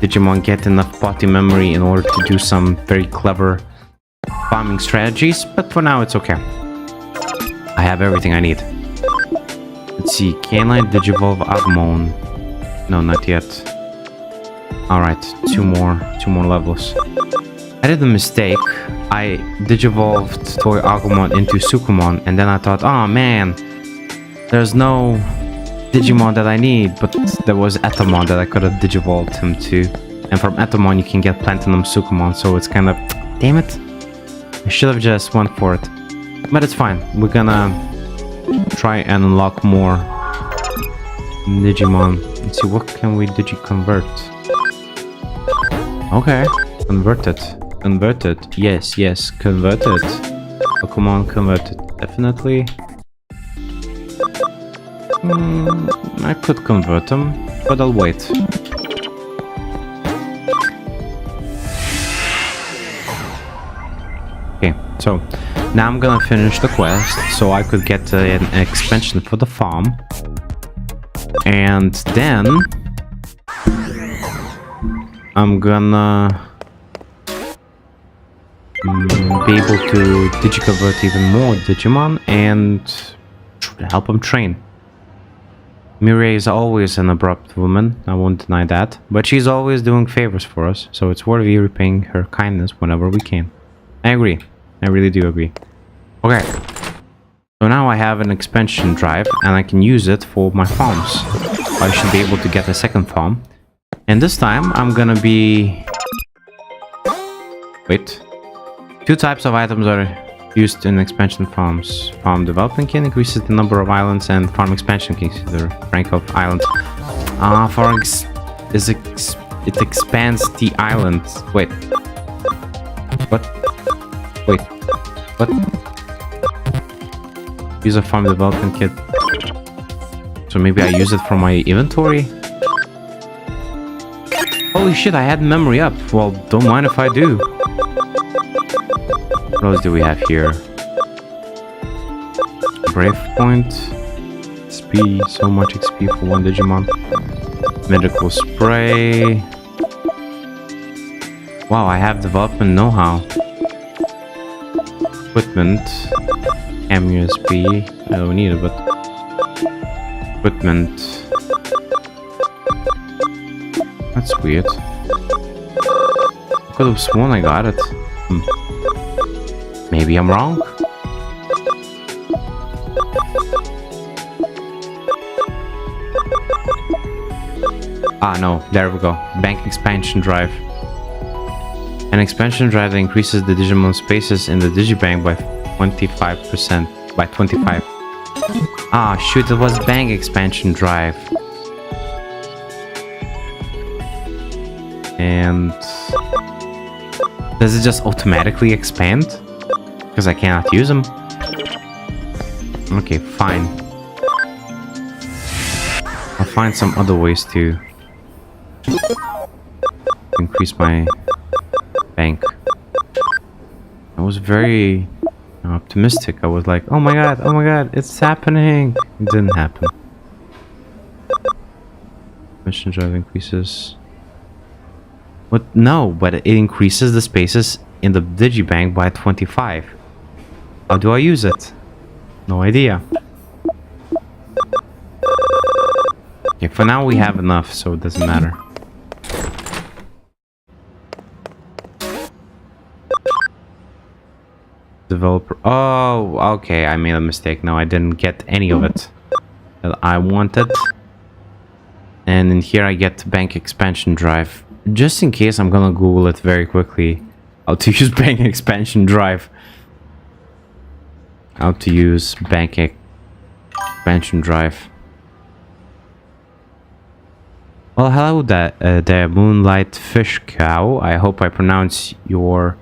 Digimon, get enough body memory in order to do some very clever farming strategies, but for now it's okay. I have everything I need. Let's see, Canine Digivolve Agumon. No, not yet. Alright, two more levels. I did a mistake. I Digivolved Toy Agumon into Sukumon, and then I thought, oh man, there's no Digimon that I need, but there was Etamon that I could have Digivolved him to. And from Etamon you can get Platinum Sukumon, so it's kind of... Damn it. I should have just went for it. But it's fine. We're gonna try and unlock more Digimon. Let's see, what can we Digi-convert? Okay. Converted. Converted. Yes, yes. Converted. Pokemon converted. Definitely. I could convert them, but I'll wait. Okay, so now I'm gonna finish the quest so I could get an expansion for the farm. And then I'm gonna be able to Digi-convert even more Digimon and help them train. Mireille is always an abrupt woman, I won't deny that, but she's always doing favors for us, so it's worthy repaying her kindness whenever we can. I agree. I really do agree. Okay. So now I have an expansion drive, and I can use it for my farms. I should be able to get a second farm. And this time, I'm gonna be... Wait. 2 types of items are used in expansion farms. Farm development can increases the number of islands, and farm expansion can increase the rank of islands. It expands the island. Wait. What? Wait. What? Use a farm development kit. So maybe I use it for my inventory? Holy shit, I had memory up. Well, don't mind if I do. What else do we have here? Brave point. XP, so much XP for 1 Digimon. Medical spray. Wow, I have development know-how. Equipment. USB. I don't need it, but... Equipment. That's weird. I could have sworn I got it. Maybe I'm wrong? Ah, no. There we go. Bank expansion drive. An expansion drive that increases the Digimon spaces in the Digibank by 25%. By 25. Ah, shoot. It was bank expansion drive. And... Does it just automatically expand? Because I cannot use them. Okay, fine. I'll find some other ways to increase my bank. I was very optimistic. I was like, oh my god, it's happening. It didn't happen. Mission drive increases What? No, but it increases the spaces in the digibank by 25. How do I use it? No idea. Okay, for now we have enough, so it doesn't matter. Developer. Oh, okay, I made a mistake. No, I didn't get any of it that I wanted. And in here I get bank expansion drive. Just in case, I'm gonna Google it very quickly. How to use bank expansion drive. How to use bank expansion drive. Well, hello there, Moonlight Fish Cow. I hope I pronounce your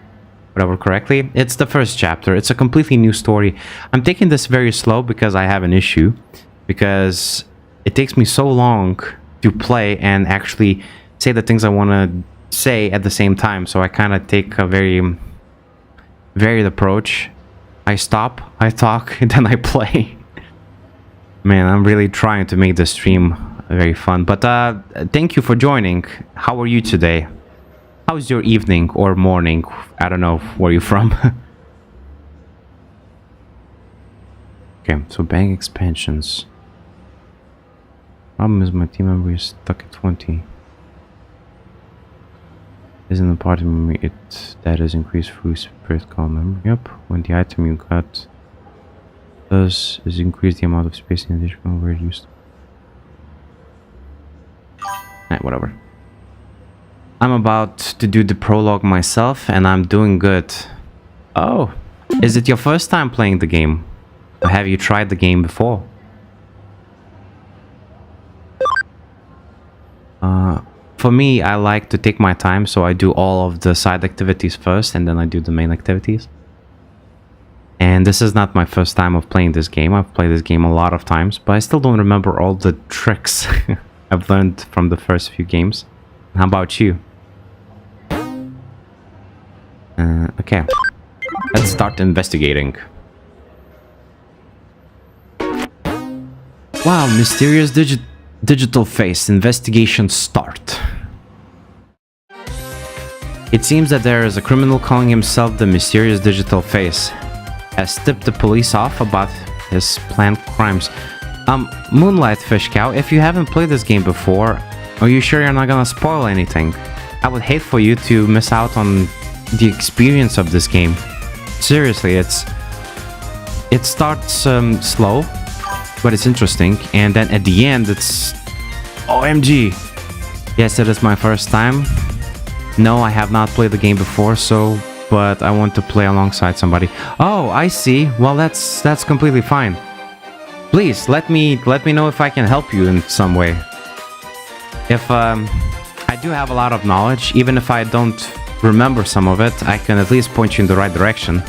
whatever correctly. It's the first chapter. It's a completely new story. I'm taking this very slow because I have an issue. Because it takes me so long to play and actually say the things I want to say at the same time. So I kind of take a very varied approach. I stop, I talk, and then I play. Man, I'm really trying to make the stream very fun. But thank you for joining. How are you today? How's your evening or morning? I don't know where you're from. Okay, so bank expansions. Problem is my team member is stuck at 20. Isn't the party member it that is increased through spirit call member? Yep. When the item you got does is increase the amount of space in addition where used. Whatever. I'm about to do the prologue myself and I'm doing good. Oh, is it your first time playing the game? Or have you tried the game before? For me, I like to take my time, so I do all of the side activities first and then I do the main activities. And this is not my first time of playing this game. I've played this game a lot of times, but I still don't remember all the tricks I've learned from the first few games. How about you? Okay, let's start investigating. Wow, mysterious digital face. Investigation start. It seems that there is a criminal calling himself the mysterious digital face. Has tipped the police off about his planned crimes. Moonlight Fish Cow, if you haven't played this game before, are you sure you're not gonna spoil anything? I would hate for you to miss out on the experience of this game. Seriously, it starts slow, but it's interesting, and then at the end it's OMG. Yes, it is my first time. No, I have not played the game before, but I want to play alongside somebody. Oh, I see. Well, that's completely fine. Please let me know if I can help you in some way. If I do have a lot of knowledge, even if I don't remember some of it, I can at least point you in the right direction.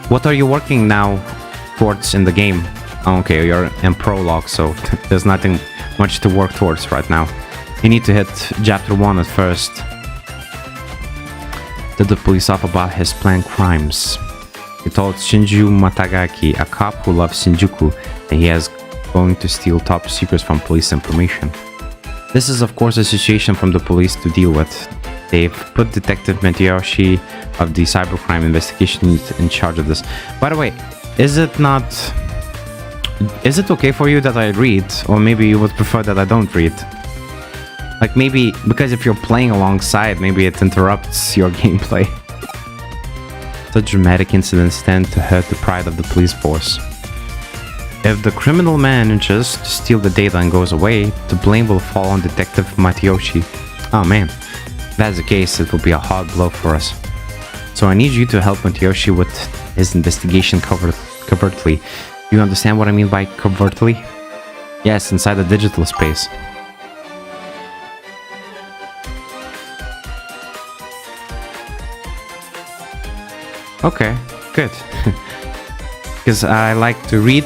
What are you working now towards in the game? Okay, you're in prologue, so there's nothing much to work towards right now. You need to hit chapter 1 at first. Did the police off about his planned crimes. He told Shinju Matagaki, a cop who loves Shinjuku, that he is going to steal top secrets from police information. This is of course a situation from the police to deal with. They've put Detective Matiyoshi of the cybercrime investigation unit in charge of this. By the way, is it okay for you that I read? Or maybe you would prefer that I don't read? Like maybe, because if you're playing alongside, maybe it interrupts your gameplay. Such dramatic incidents tend to hurt the pride of the police force. If the criminal manages to steal the data and goes away, the blame will fall on Detective Matiyoshi. Oh man, if that's the case, it will be a hard blow for us. So I need you to help Matiyoshi with his investigation covertly. Do you understand what I mean by covertly? Yes, inside the digital space. Okay, good. Because I like to read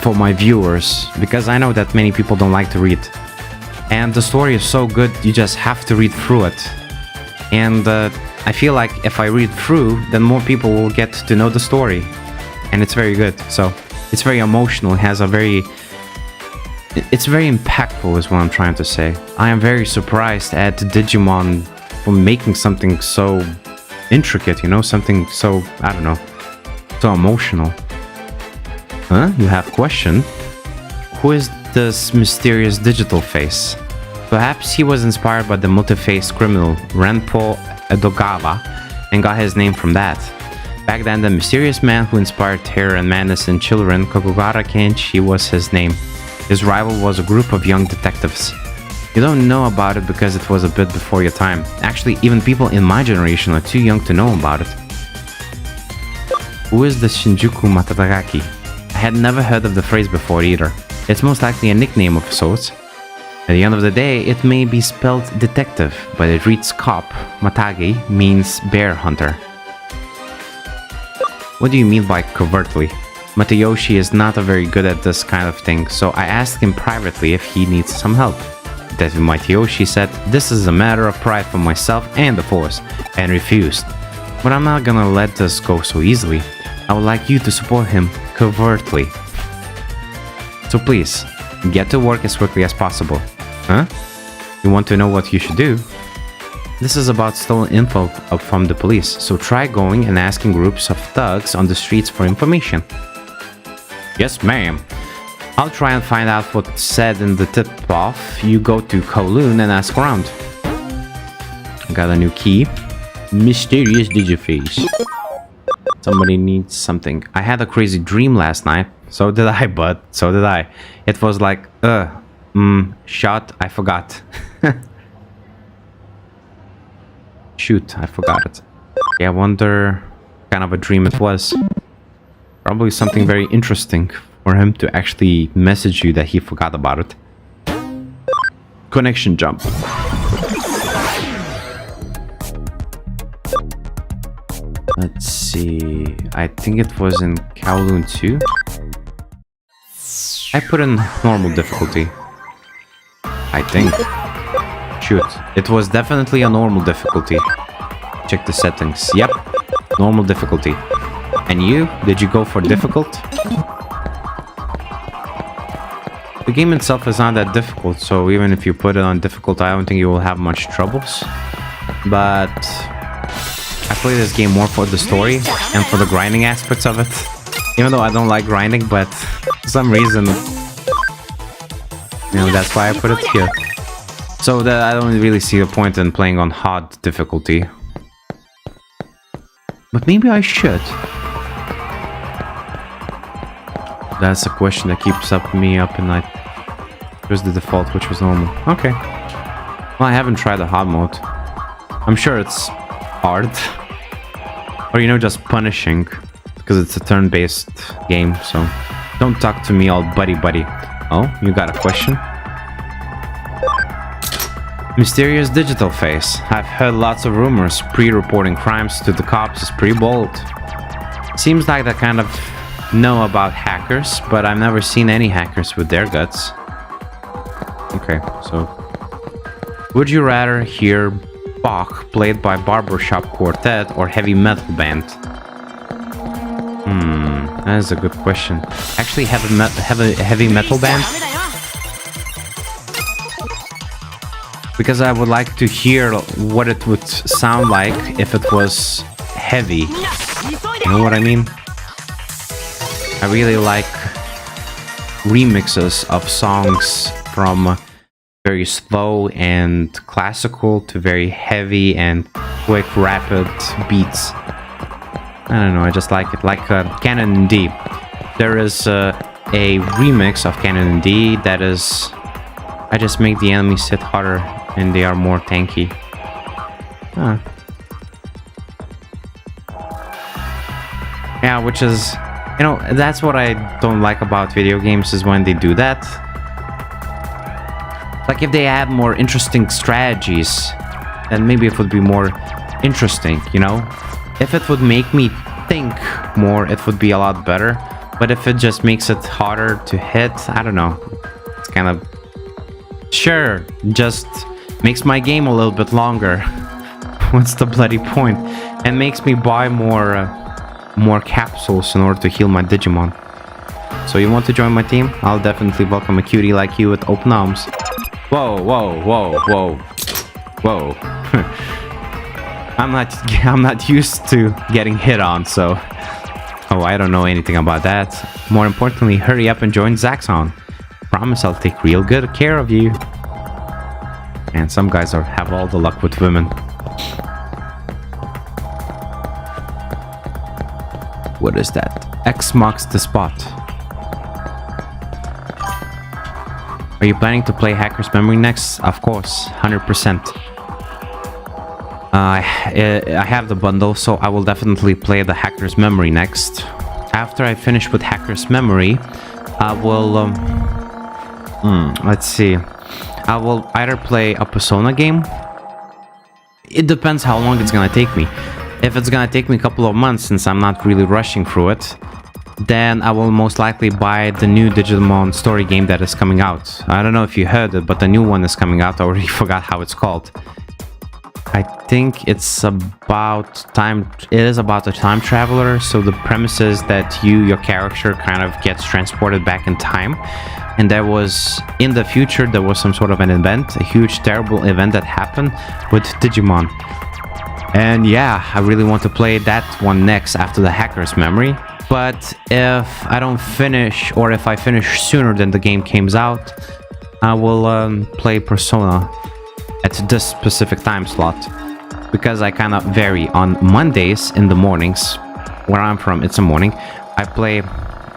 for my viewers, because I know that many people don't like to read. And the story is so good, you just have to read through it. And I feel like if I read through, then more people will get to know the story. And it's very good. So it's very emotional. It has a very It's very impactful is what I'm trying to say. I am very surprised at Digimon for making something so intricate, you know, something so, I don't know, so emotional. Huh? You have question? Who is this mysterious digital face? Perhaps he was inspired by the multi-faced criminal Renpo Edogawa and got his name from that. Back then, the mysterious man who inspired terror and madness in children, Kokugara Kenshi, was his name. His rival was a group of young detectives. You don't know about it because it was a bit before your time. Actually, even people in my generation are too young to know about it. Who is the Shinjuku Matatagaki? I had never heard of the phrase before either. It's most likely a nickname of sorts. At the end of the day, it may be spelled detective, but it reads cop. Matagi means bear hunter. What do you mean by covertly? Matayoshi is not very good at this kind of thing, so I asked him privately if he needs some help. Detective Matayoshi said, "This is a matter of pride for myself and the force," and refused. But I'm not gonna let this go so easily. I would like you to support him covertly. So please, get to work as quickly as possible. Huh? You want to know what you should do? This is about stolen info from the police, so try going and asking groups of thugs on the streets for information. Yes, ma'am. I'll try and find out what's said in the tip-off. You go to Kowloon and ask around. Got a new key. Mysterious Digiface. Somebody needs something. I had a crazy dream last night. So did I, bud. So did I. It was like, shot, I forgot. Shoot, I forgot it. Yeah, I wonder what kind of a dream it was. Probably something very interesting for him to actually message you that he forgot about it. Connection jump. Let's see. I think it was in Kowloon 2. I put in normal difficulty. I think. Shoot. It was definitely a normal difficulty. Check the settings. Yep. Normal difficulty. And you? Did you go for difficult? The game itself is not that difficult, so even if you put it on difficult, I don't think you will have much troubles. But I play this game more for the story and for the grinding aspects of it. Even though I don't like grinding, but for some reason, you know, that's why I put it here. So that I don't really see a point in playing on hard difficulty. But maybe I should. That's a question that keeps me up at night. Here's the default, which was normal. Okay. Well, I haven't tried the hard mode. I'm sure it's hard. Or, you know, just punishing. Because it's a turn-based game, so... Don't talk to me all buddy-buddy. Oh, you got a question? Mysterious digital face. I've heard lots of rumors. Pre-reporting crimes to the cops is pretty bold. Seems like that kind of... know about hackers, but I've never seen any hackers with their guts. Okay, so... Would you rather hear Bach played by barbershop quartet or heavy metal band? That is a good question. Actually, heavy metal band? Because I would like to hear what it would sound like if it was heavy. You know what I mean? I really like remixes of songs from very slow and classical to very heavy and quick, rapid beats. I don't know, I just like it. Like Canon D. There is a remix of Canon D that is... I just make the enemies hit harder and they are more tanky. Huh. Yeah, which is... You know, that's what I don't like about video games, is when they do that. Like, if they had more interesting strategies, then maybe it would be more interesting, you know? If it would make me think more, it would be a lot better. But if it just makes it harder to hit, I don't know. It's kind of... Sure, just makes my game a little bit longer. What's the bloody point? And makes me buy more capsules in order to heal my Digimon. So you want to join my team? I'll definitely welcome a cutie like you with open arms. Whoa, whoa, whoa, whoa. Whoa. I'm not used to getting hit on, so... Oh, I don't know anything about that. More importantly, hurry up and join Zaxxon. Promise I'll take real good care of you. And some guys have all the luck with women. What is that? X marks the spot. Are you planning to play Hacker's Memory next? Of course, 100%. I have the bundle, so I will definitely play the Hacker's Memory next. After I finish with Hacker's Memory, I will... let's see. I will either play a Persona game. It depends how long it's gonna take me. If it's gonna take me a couple of months, since I'm not really rushing through it, then I will most likely buy the new Digimon Story game that is coming out. I don't know if you heard it, but the new one is coming out. I already forgot how it's called. I think it's about time. It is about a time traveler. So the premise is that your character kind of gets transported back in time. And there was, in the future, there was some sort of an event, a huge, terrible event that happened with Digimon. And yeah, I really want to play that one next after the Hacker's Memory. But if I don't finish, or if I finish sooner than the game comes out, I will play Persona at this specific time slot, because I kind of vary. On Mondays in the mornings, where I'm from, it's a morning, I play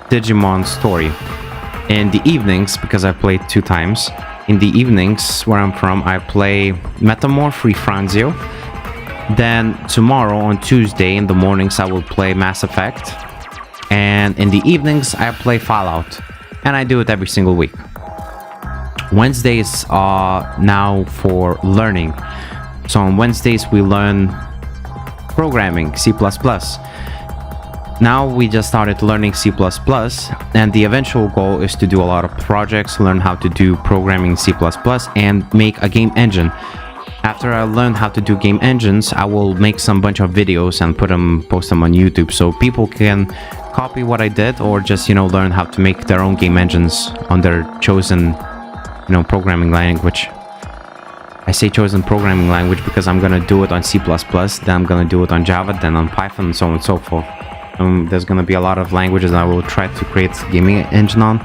Digimon Story. In the evenings, because I played 2 times, in the evenings where I'm from, I play Metamorph Franzio. Then tomorrow on Tuesday in the mornings I will play Mass Effect, and in the evenings I play Fallout, and I do it every single week. Wednesdays are now for learning. So on Wednesdays we learn programming, C++. Now we just started learning C++, and the eventual goal is to do a lot of projects, learn how to do programming C++, and make a game engine. After I learn how to do game engines, I will make some bunch of videos and post them on YouTube, so people can copy what I did, or just, learn how to make their own game engines on their chosen, programming language. I say chosen programming language because I'm gonna do it on C++, then I'm gonna do it on Java, then on Python, and so on and so forth. There's gonna be a lot of languages I will try to create a gaming engine on.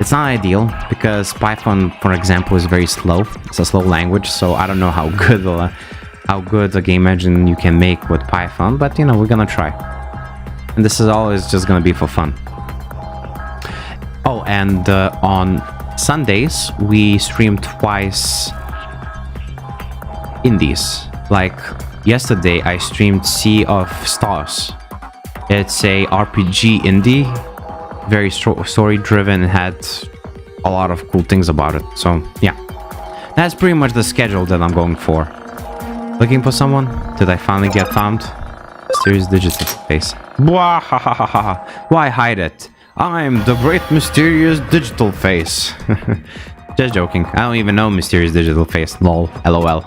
It's not ideal because Python, for example, is very slow. It's a slow language, so I don't know how good a game engine you can make with Python, but we're gonna try. And this is always just gonna be for fun. Oh, and on Sundays we stream twice indies. Like yesterday I streamed Sea of Stars. It's a RPG indie, very story driven, had a lot of cool things about it. So yeah, that's pretty much the schedule that I'm going for. Looking for someone? Did I finally get found? Mysterious digital face. Why hide it? I'm the great mysterious digital face. Just joking. I don't even know mysterious digital face. Lol. LOL.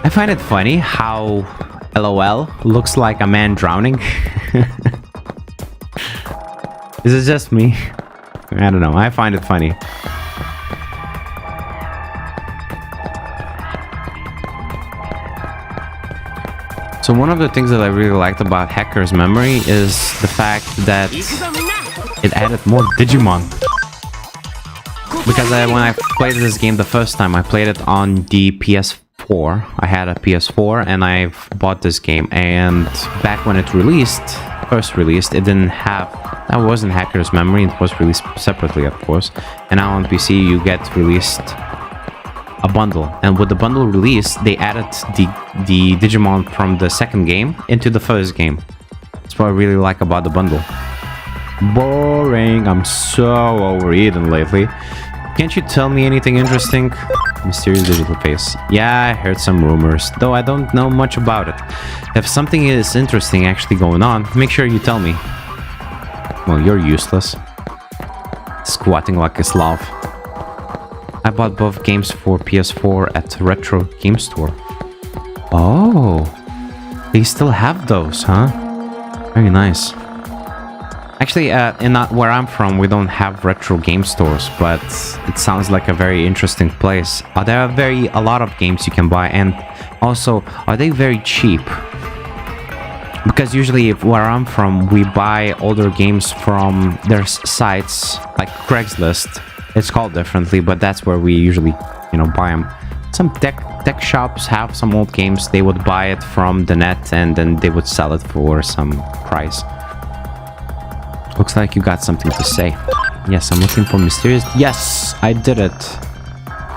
I find it funny how LOL looks like a man drowning. Is it just me? I don't know. I find it funny. So one of the things that I really liked about Hacker's Memory is the fact that it added more Digimon. Because when I played this game the first time, I played it on the PS4. I had a PS4 and I've bought this game, and back when it first released, it didn't have, that wasn't Hacker's Memory, it was released separately, of course. And now on PC you get released a bundle, and with the bundle release they added the Digimon from the second game into the first game. That's what I really like about the bundle. Boring. I'm so overeaten lately. Can't you tell me anything interesting? Mysterious digital face. Yeah, I heard some rumors, though I don't know much about it. If something is interesting actually going on, make sure you tell me. Well, you're useless. Squatting like a Slav. I bought both games for PS4 at Retro Game Store. Oh, they still have those, huh? Very nice. Actually, in where I'm from, we don't have retro game stores, but it sounds like a very interesting place. There are a lot of games you can buy, and also, are they very cheap? Because usually, where I'm from, we buy older games from their sites, like Craigslist. It's called differently, but that's where we usually, buy them. Some tech shops have some old games. They would buy it from the net, and then they would sell it for some price. Looks like you got something to say. Yes, I'm looking for mysterious... Yes, I did it.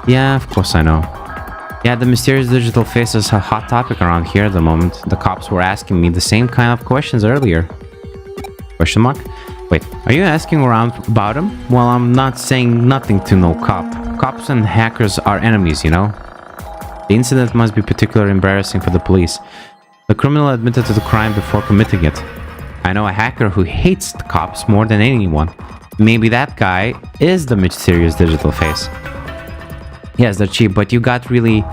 Yeah, of course I know. Yeah, the mysterious digital face is a hot topic around here at the moment. The cops were asking me the same kind of questions earlier. Question mark? Wait, are you asking around about him? Well, I'm not saying nothing to no cop. Cops and hackers are enemies, The incident must be particularly embarrassing for the police. The criminal admitted to the crime before committing it. I know a hacker who hates the cops more than anyone. Maybe that guy is the mysterious digital face. Yes, they're cheap, but you got really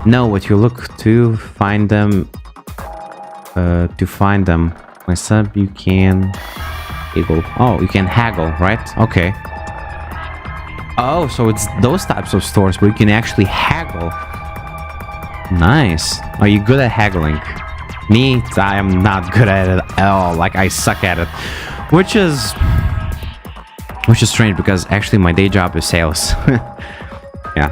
know what you look to find them. My sub, you can haggle. Oh, you can haggle, right? Okay. Oh, so it's those types of stores where you can actually haggle. Nice. Are you good at haggling? Me, I am not good at it at all. Like, I suck at it. Which is strange because actually my day job is sales. Yeah.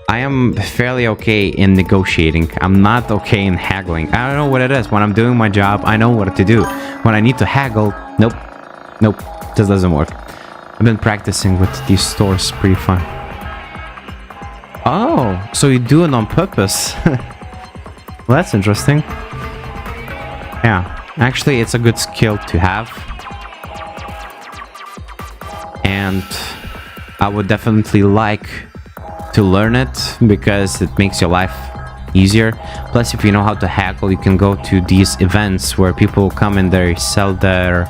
I am fairly okay in negotiating. I'm not okay in haggling. I don't know what it is. When I'm doing my job, I know what to do. When I need to haggle, nope. This doesn't work. I've been practicing with these stores. Pretty fun. Oh, so you do it on purpose. Well, that's interesting. Yeah, actually, it's a good skill to have. And I would definitely like to learn it because it makes your life easier. Plus, if you know how to haggle, you can go to these events where people come and they sell their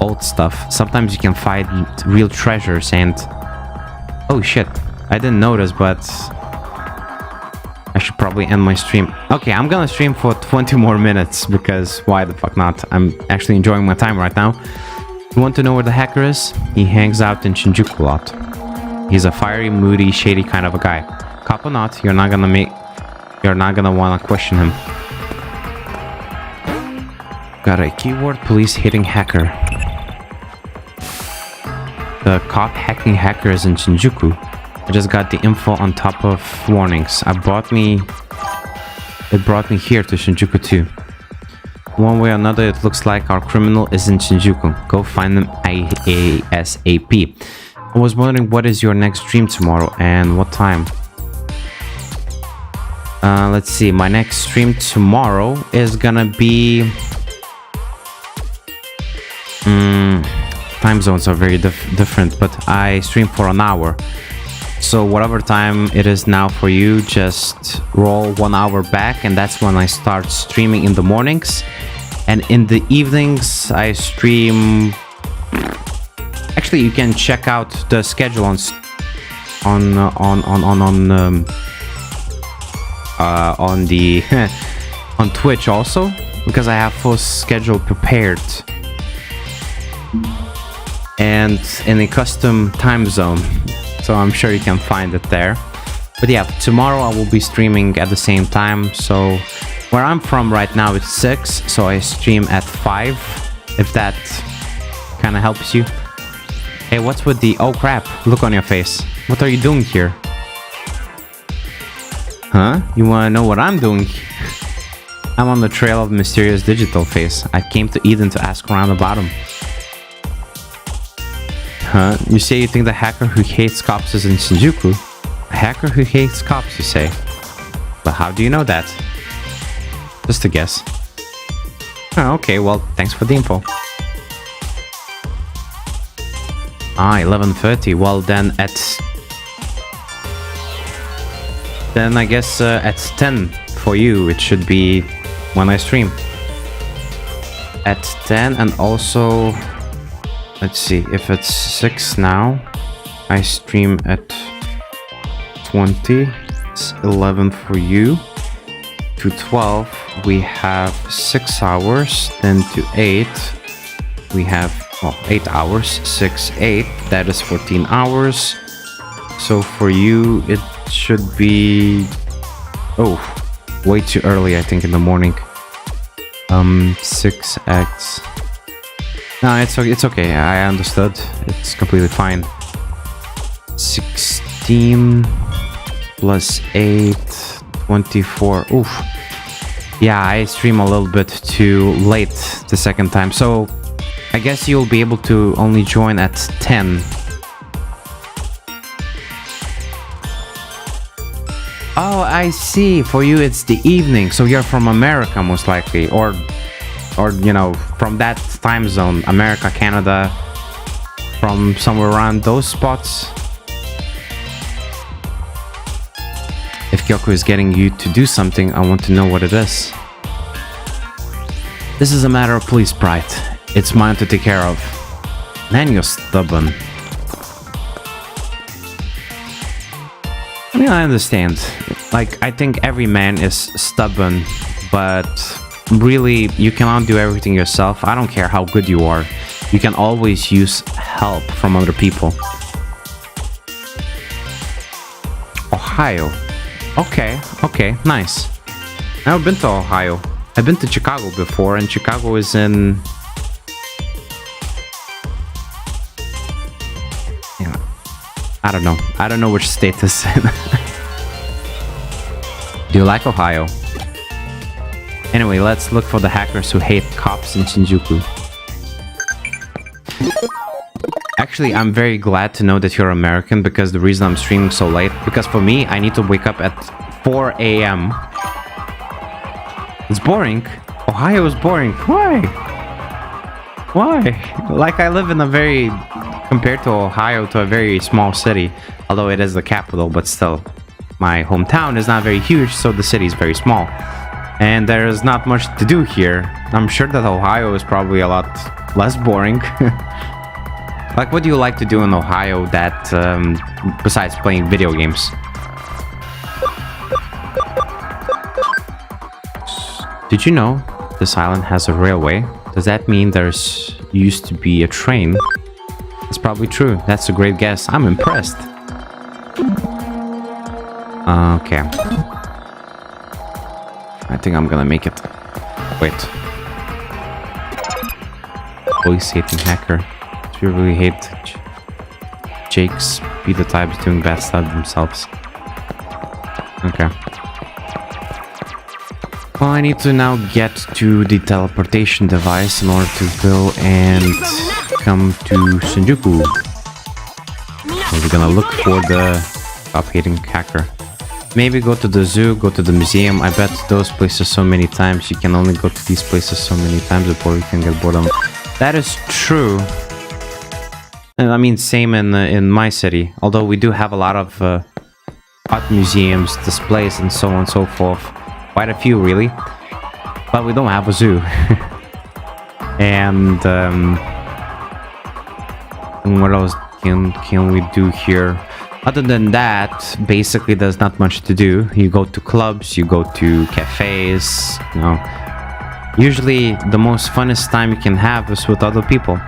old stuff. Sometimes you can find real treasures and... Oh shit, I didn't notice, but... I should probably end my stream. Okay, I'm gonna stream for 20 more minutes because why the fuck not? I'm actually enjoying my time right now. You want to know where the hacker is? He hangs out in Shinjuku a lot. He's a fiery, moody, shady kind of a guy. Cop or not, you're not gonna wanna question him. Got a keyword: police hitting hacker. The cop hacking hackers in Shinjuku. I just got the info on top of warnings. It brought me here to Shinjuku too. One way or another, it looks like our criminal is in Shinjuku. Go find them ASAP. I was wondering, what is your next stream tomorrow and what time? Let's see. My next stream tomorrow is gonna be... time zones are very different, but I stream for an hour. So whatever time it is now for you, just roll 1 hour back, and that's when I start streaming in the mornings. And in the evenings, I stream... Actually, you can check out the schedule on on Twitch also, because I have full schedule prepared and in a custom time zone. So I'm sure you can find it there. But yeah, tomorrow I will be streaming at the same time. So where I'm from right now, it's 6. So I stream at 5, if that kind of helps you. Hey, what's with the... Oh crap, look on your face. What are you doing here? Huh? You want to know what I'm doing? I'm on the trail of mysterious digital face. I came to Eden to ask around about him. Huh? You say you think the hacker who hates cops is in Shinjuku? A hacker who hates cops, you say? But how do you know that? Just a guess. Oh, okay, well, thanks for the info. 11:30. Well, then I guess at 10 for you, it should be when I stream. At 10, and also... Let's see, if it's 6 now, I stream at 20, it's 11 for you. To 12, we have 6 hours, then to 8, we have Oh, 8 hours. 6, 8. That is 14 hours. So for you, it should be... Oh, way too early, I think, in the morning. 6x... No, it's okay. I understood. It's completely fine. 16 plus 8, 24. Oof. Yeah, I stream a little bit too late the second time. So I guess you'll be able to only join at 10. Oh, I see. For you, it's the evening. So you're from America, most likely. Or you know, from that time zone. America, Canada. From somewhere around those spots. If Kyoko is getting you to do something, I want to know what it is. This is a matter of police pride. It's mine to take care of. Man, you're stubborn. I mean, I understand. Like, I think every man is stubborn, but really, you cannot do everything yourself. I don't care how good you are. You can always use help from other people. Ohio. Okay, nice. I've been to Ohio. I've been to Chicago before, and Chicago is in... Yeah. I don't know. I don't know which state this is in. Do you like Ohio? Anyway, let's look for the hackers who hate cops in Shinjuku. Actually, I'm very glad to know that you're American, because the reason I'm streaming so late, because for me, I need to wake up at 4 a.m. It's boring. Ohio is boring. Why? Like, I live in a very, compared to Ohio, to a very small city, although it is the capital, but still, my hometown is not very huge, so the city is very small. And there is not much to do here. I'm sure that Ohio is probably a lot less boring. Like, what do you like to do in Ohio that, besides playing video games? Did you know this island has a railway? Does that mean there's used to be a train? It's probably true. That's a great guess. I'm impressed. Okay. I think I'm gonna make it. Wait. Police hating hacker. We really hate Jakes be the types doing bad stuff themselves. Okay. Well, I need to now get to the teleportation device in order to go and come to Shinjuku. So we're gonna look for the stop-hating hacker. Maybe go to the zoo, go to the museum. I bet those places so many times. You can only go to these places so many times before you can get bored of them. That is true. And I mean, same in my city. Although we do have a lot of art museums, displays, and so on and so forth. Quite a few, really. But we don't have a zoo. And what else can we do here? Other than that, basically there's not much to do. You go to clubs, you go to cafes, you know. Usually the most funnest time you can have is with other people.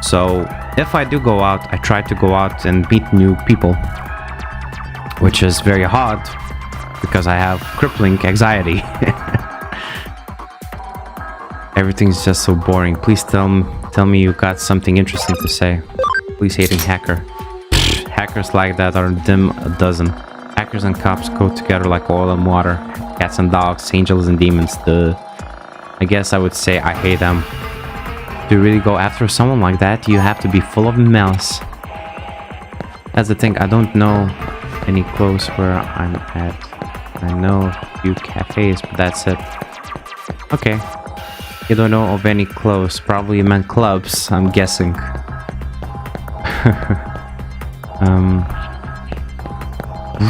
So if I do go out, I try to go out and meet new people, which is very hard because I have crippling anxiety. Everything's just so boring. Please tell me you got something interesting to say. Please hating hacker. Hackers like that are dim a dozen. Hackers and cops go together like oil and water. Cats and dogs, angels and demons. I guess I would say I hate them. To really go after someone like that, you have to be full of malice. That's the thing, I don't know any clothes where I'm at. I know a few cafes, but that's it. Okay. You don't know of any clothes. Probably you meant clubs, I'm guessing.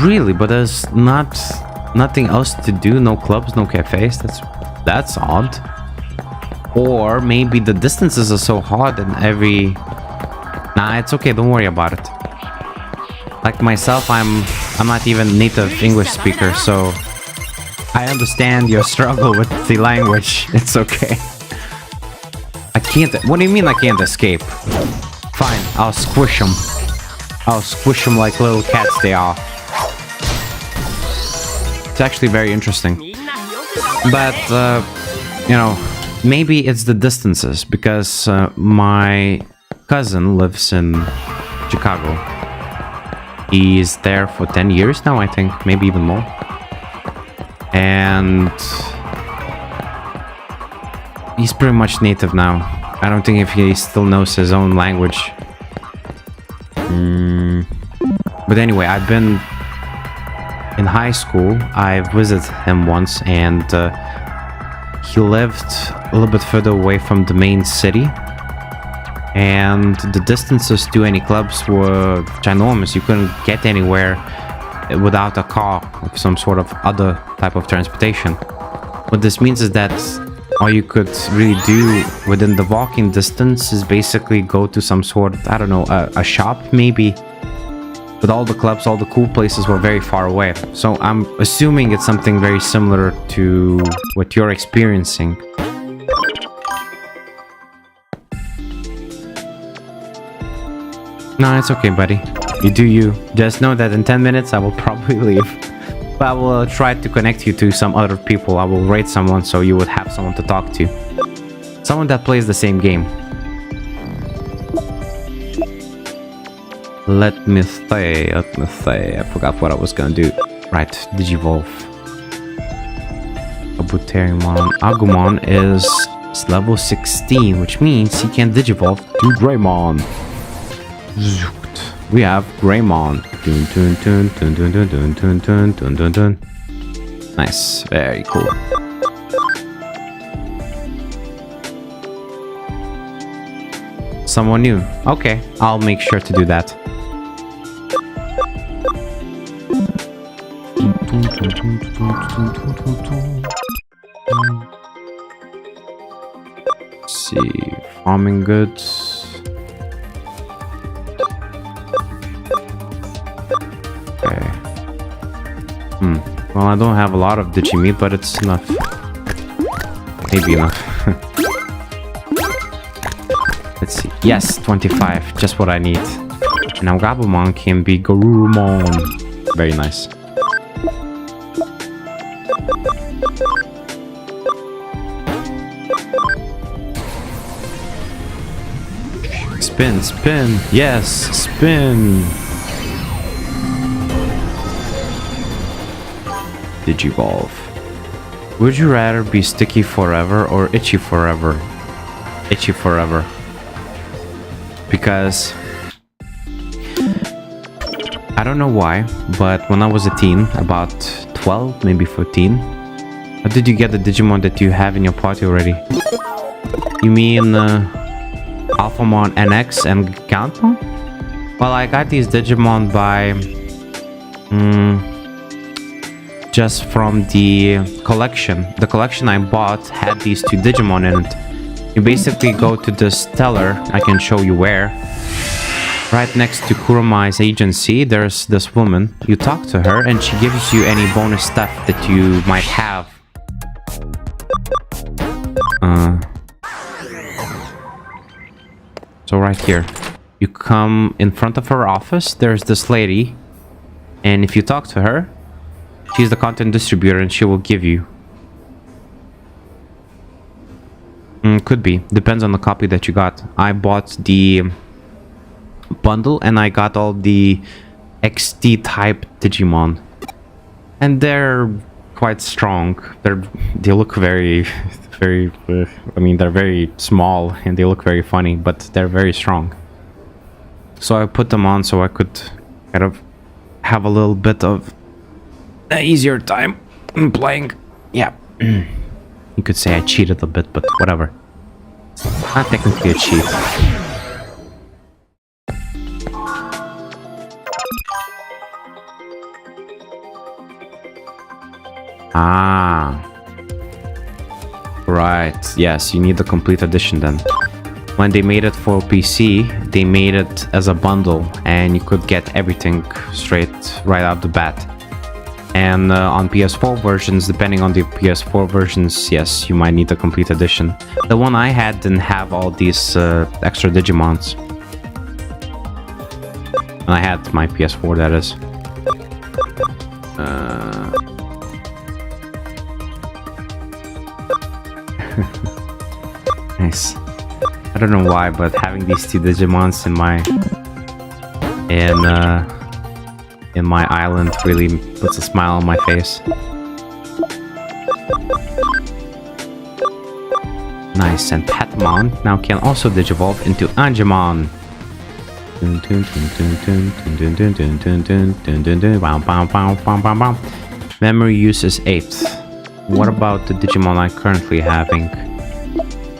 Really, but there's nothing else to do. No clubs, no cafes. That's odd. Or maybe the distances are so hard and every... Nah, it's okay, don't worry about it. Like myself, I'm not even native English speaker, so I understand your struggle with the language. It's okay. A can't... What do you mean I can't escape? Fine, I'll squish them. I'll squish them like little cats they are. It's actually very interesting. But, you know, maybe it's the distances, because my cousin lives in Chicago. He's there for 10 years now, I think, maybe even more. And he's pretty much native now. I don't think if he still knows his own language. But anyway, I've been in high school. I visited him once, and he lived a little bit further away from the main city. And the distances to any clubs were ginormous. You couldn't get anywhere without a car or some sort of other type of transportation. What this means is that all you could really do within the walking distance is basically go to some sort of, I don't know, a shop maybe. But all the clubs, all the cool places were very far away. So I'm assuming it's something very similar to what you're experiencing. No, it's okay, buddy. You do you. Just know that in 10 minutes I will probably leave. But I will try to connect you to some other people. I will rate someone so you would have someone to talk to. Someone that plays the same game. Let me say. I forgot what I was gonna do. Right, Digivolve. Abuterimon. Agumon is level 16, which means he can Digivolve to Greymon. We have Greymon. Nice, very cool. Someone new. Okay, I'll make sure to do that. Let's see, farming goods. Well, I don't have a lot of Digimeat, but it's enough. Maybe enough. Let's see. Yes, 25. Just what I need. Now Gabumon can be Garurumon. Very nice. Spin, spin. Yes, spin. Digivolve. Would you rather be sticky forever or itchy forever? Itchy forever. Because I don't know why, but when I was a teen, about 12, maybe 14, how did you get the Digimon that you have in your party already? You mean Alphamon NX and Gantmon? Well, I got these Digimon by just from the collection. The collection I bought had these two Digimon in it. You basically go to the Stellar, I can show you where. Right next to Kurumai's agency, there's this woman. You talk to her and she gives you any bonus stuff that you might have. So right here, you come in front of her office, there's this lady. And if you talk to her, she's the content distributor and she will give you. Could be. Depends on the copy that you got. I bought the bundle and I got all the XD type Digimon. And they're quite strong. They look very, I mean, they're very small and they look very funny, but they're very strong. So I put them on so I could kind of have a little bit of an easier time playing. Yeah. You could say I cheated a bit, but whatever. Not technically a cheat. Ah. Right. Yes, you need the complete edition then. When they made it for PC, they made it as a bundle and you could get everything straight right out the bat. And on PS4 versions, depending on the PS4 versions, yes, you might need a complete edition. The one I had didn't have all these extra Digimons. And I had my PS4, that is. Nice. I don't know why, but having these two Digimons in my island really puts a smile on my face. Nice, and Patamon now can also digivolve into Angemon. Memory use is 8. What about the Digimon I'm currently having?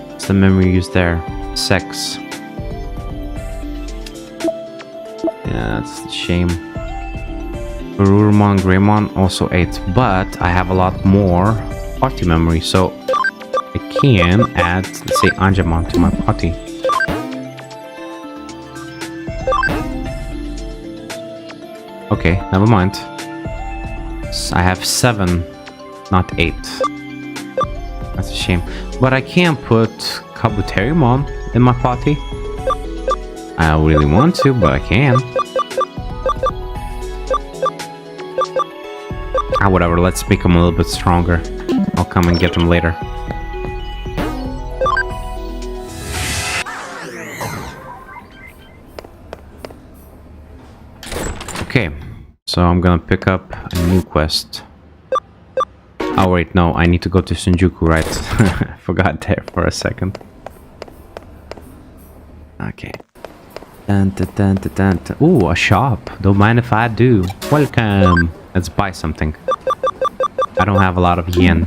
What's the memory use there? 6. Yeah, that's a shame. Garurumon, Greymon, also 8. But I have a lot more party memory, so I can add, let's say, Angemon to my party. Okay, never mind. I have 7, not 8. That's a shame. But I can put Kabuterimon in my party. I don't really want to, but I can. Ah, whatever, let's make him a little bit stronger. I'll come and get him later. Okay, so I'm gonna pick up a new quest. Oh wait, no, I need to go to Shinjuku, right? I forgot there for a second. Okay. Dun, dun, dun, dun, dun, dun. Ooh, a shop. Don't mind if I do. Welcome. Let's buy something. I don't have a lot of yen.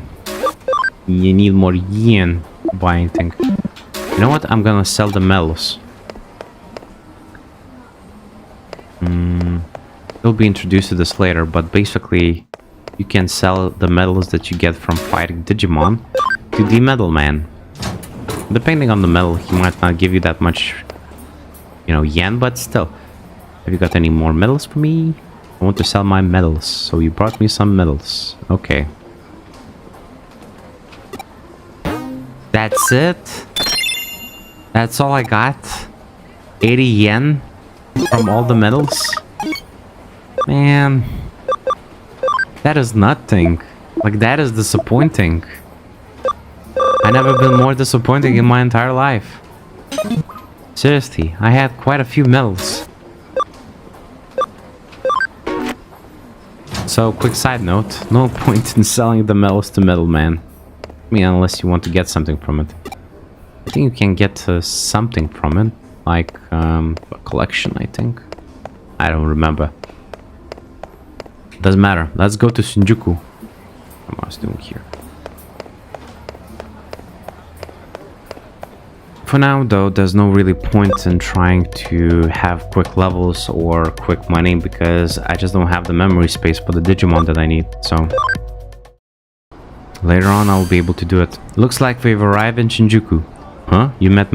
You need more yen to buy anything. You know what? I'm gonna sell the medals. We'll be introduced to this later, but basically you can sell the medals that you get from fighting Digimon to the medal man. Depending on the medal, he might not give you that much, you know, yen, but still. Have you got any more medals for me? I want to sell my medals, so you brought me some medals. Okay. That's it? That's all I got? 80 yen from all the medals? Man, that is nothing. Like, that is disappointing. I never been more disappointing in my entire life. Seriously, I had quite a few medals. So, quick side note, no point in selling the medals to Metalman. I mean, unless you want to get something from it. I think you can get something from it, like a collection, I think. I don't remember. Doesn't matter. Let's go to Shinjuku. What am I doing here? For now, though, there's no really point in trying to have quick levels or quick money because I just don't have the memory space for the Digimon that I need, so... Later on, I'll be able to do it. Looks like we've arrived in Shinjuku. Huh? You met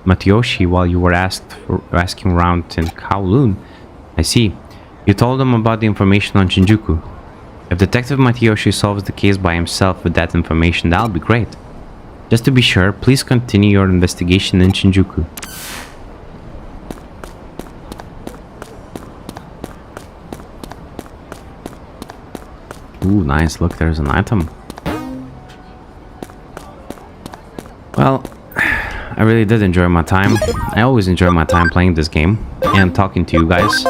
Matayoshi while you were asking around in Kowloon. I see. You told him about the information on Shinjuku. If Detective Matayoshi solves the case by himself with that information, that'll be great. Just to be sure, please continue your investigation in Shinjuku. Ooh, nice. Look, there's an item. Well, I really did enjoy my time. I always enjoy my time playing this game and talking to you guys.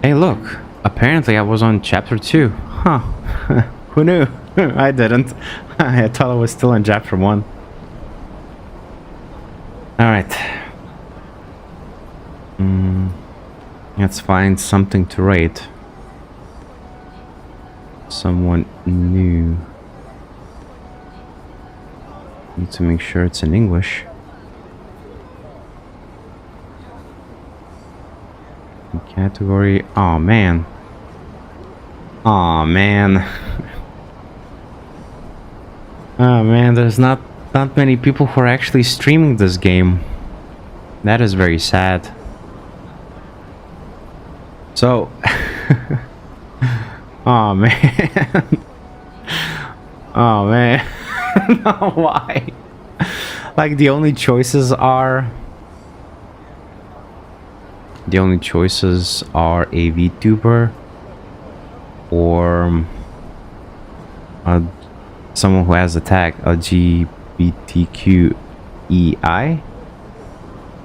Hey, look. Apparently I was on chapter 2. Huh. Who knew? I didn't. I thought I was still on chapter 1. Alright. Let's find something to rate. Someone new. Need to make sure it's in English. Category. Oh man. Oh man. Oh man, there's not many people who are actually streaming this game. That is very sad. So Oh man. Oh man. No, why? Like the only choices are a VTuber or someone who has a tag LGBTQEI,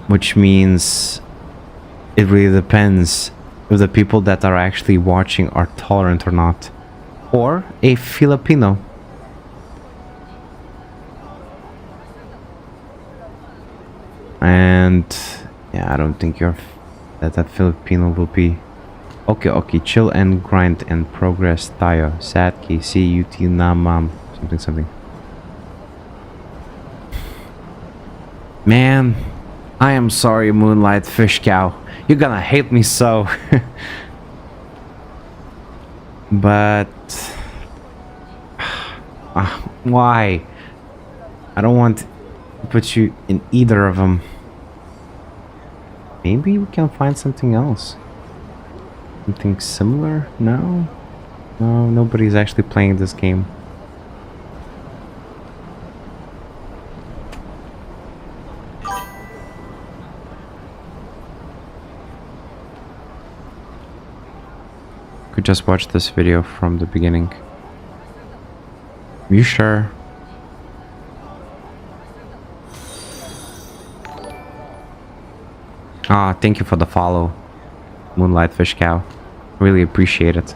which means it really depends if the people that are actually watching are tolerant or not, or a Filipino. And yeah, I don't think that Filipino will be. Okay, chill and grind and progress tayo. Sad KC UT Namam something. Man, I am sorry, Moonlight Fish Cow. You're gonna hate me so. But why? I don't want to put you in either of them. Maybe we can find something else. Something similar? No? No, nobody's actually playing this game. Could just watch this video from the beginning. Are you sure? Ah, thank you for the follow, Moonlight Fish Cow. Really appreciate it.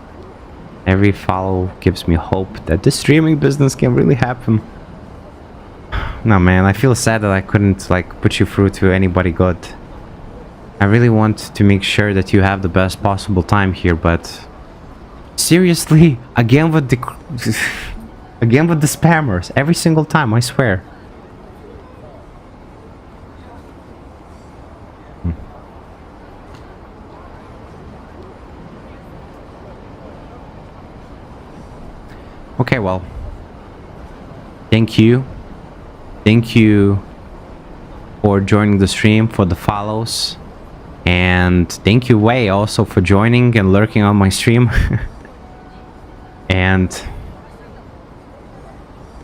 Every follow gives me hope that the streaming business can really happen. No man, I feel sad that I couldn't like put you through to anybody good. I really want to make sure that you have the best possible time here, but seriously, again with the spammers every single time, I swear. Okay, well, thank you for joining the stream, for the follows, and thank you Wei also for joining and lurking on my stream. And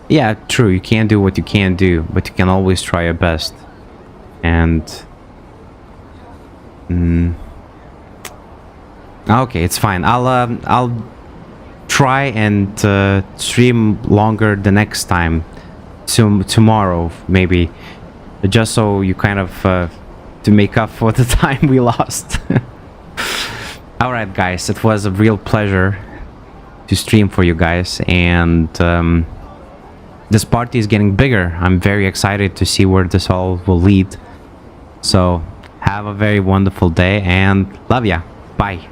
yeah, true, you can't do what you can't do, but you can always try your best. And okay, it's fine. I'll try and stream longer the next time, tomorrow maybe, just so you kind of to make up for the time we lost. All right guys, it was a real pleasure to stream for you guys, and this party is getting bigger. I'm very excited to see where this all will lead. So have a very wonderful day and love ya. Bye.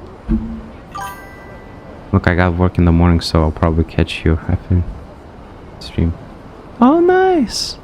Look, I got work in the morning, so I'll probably catch you after stream. Oh, nice.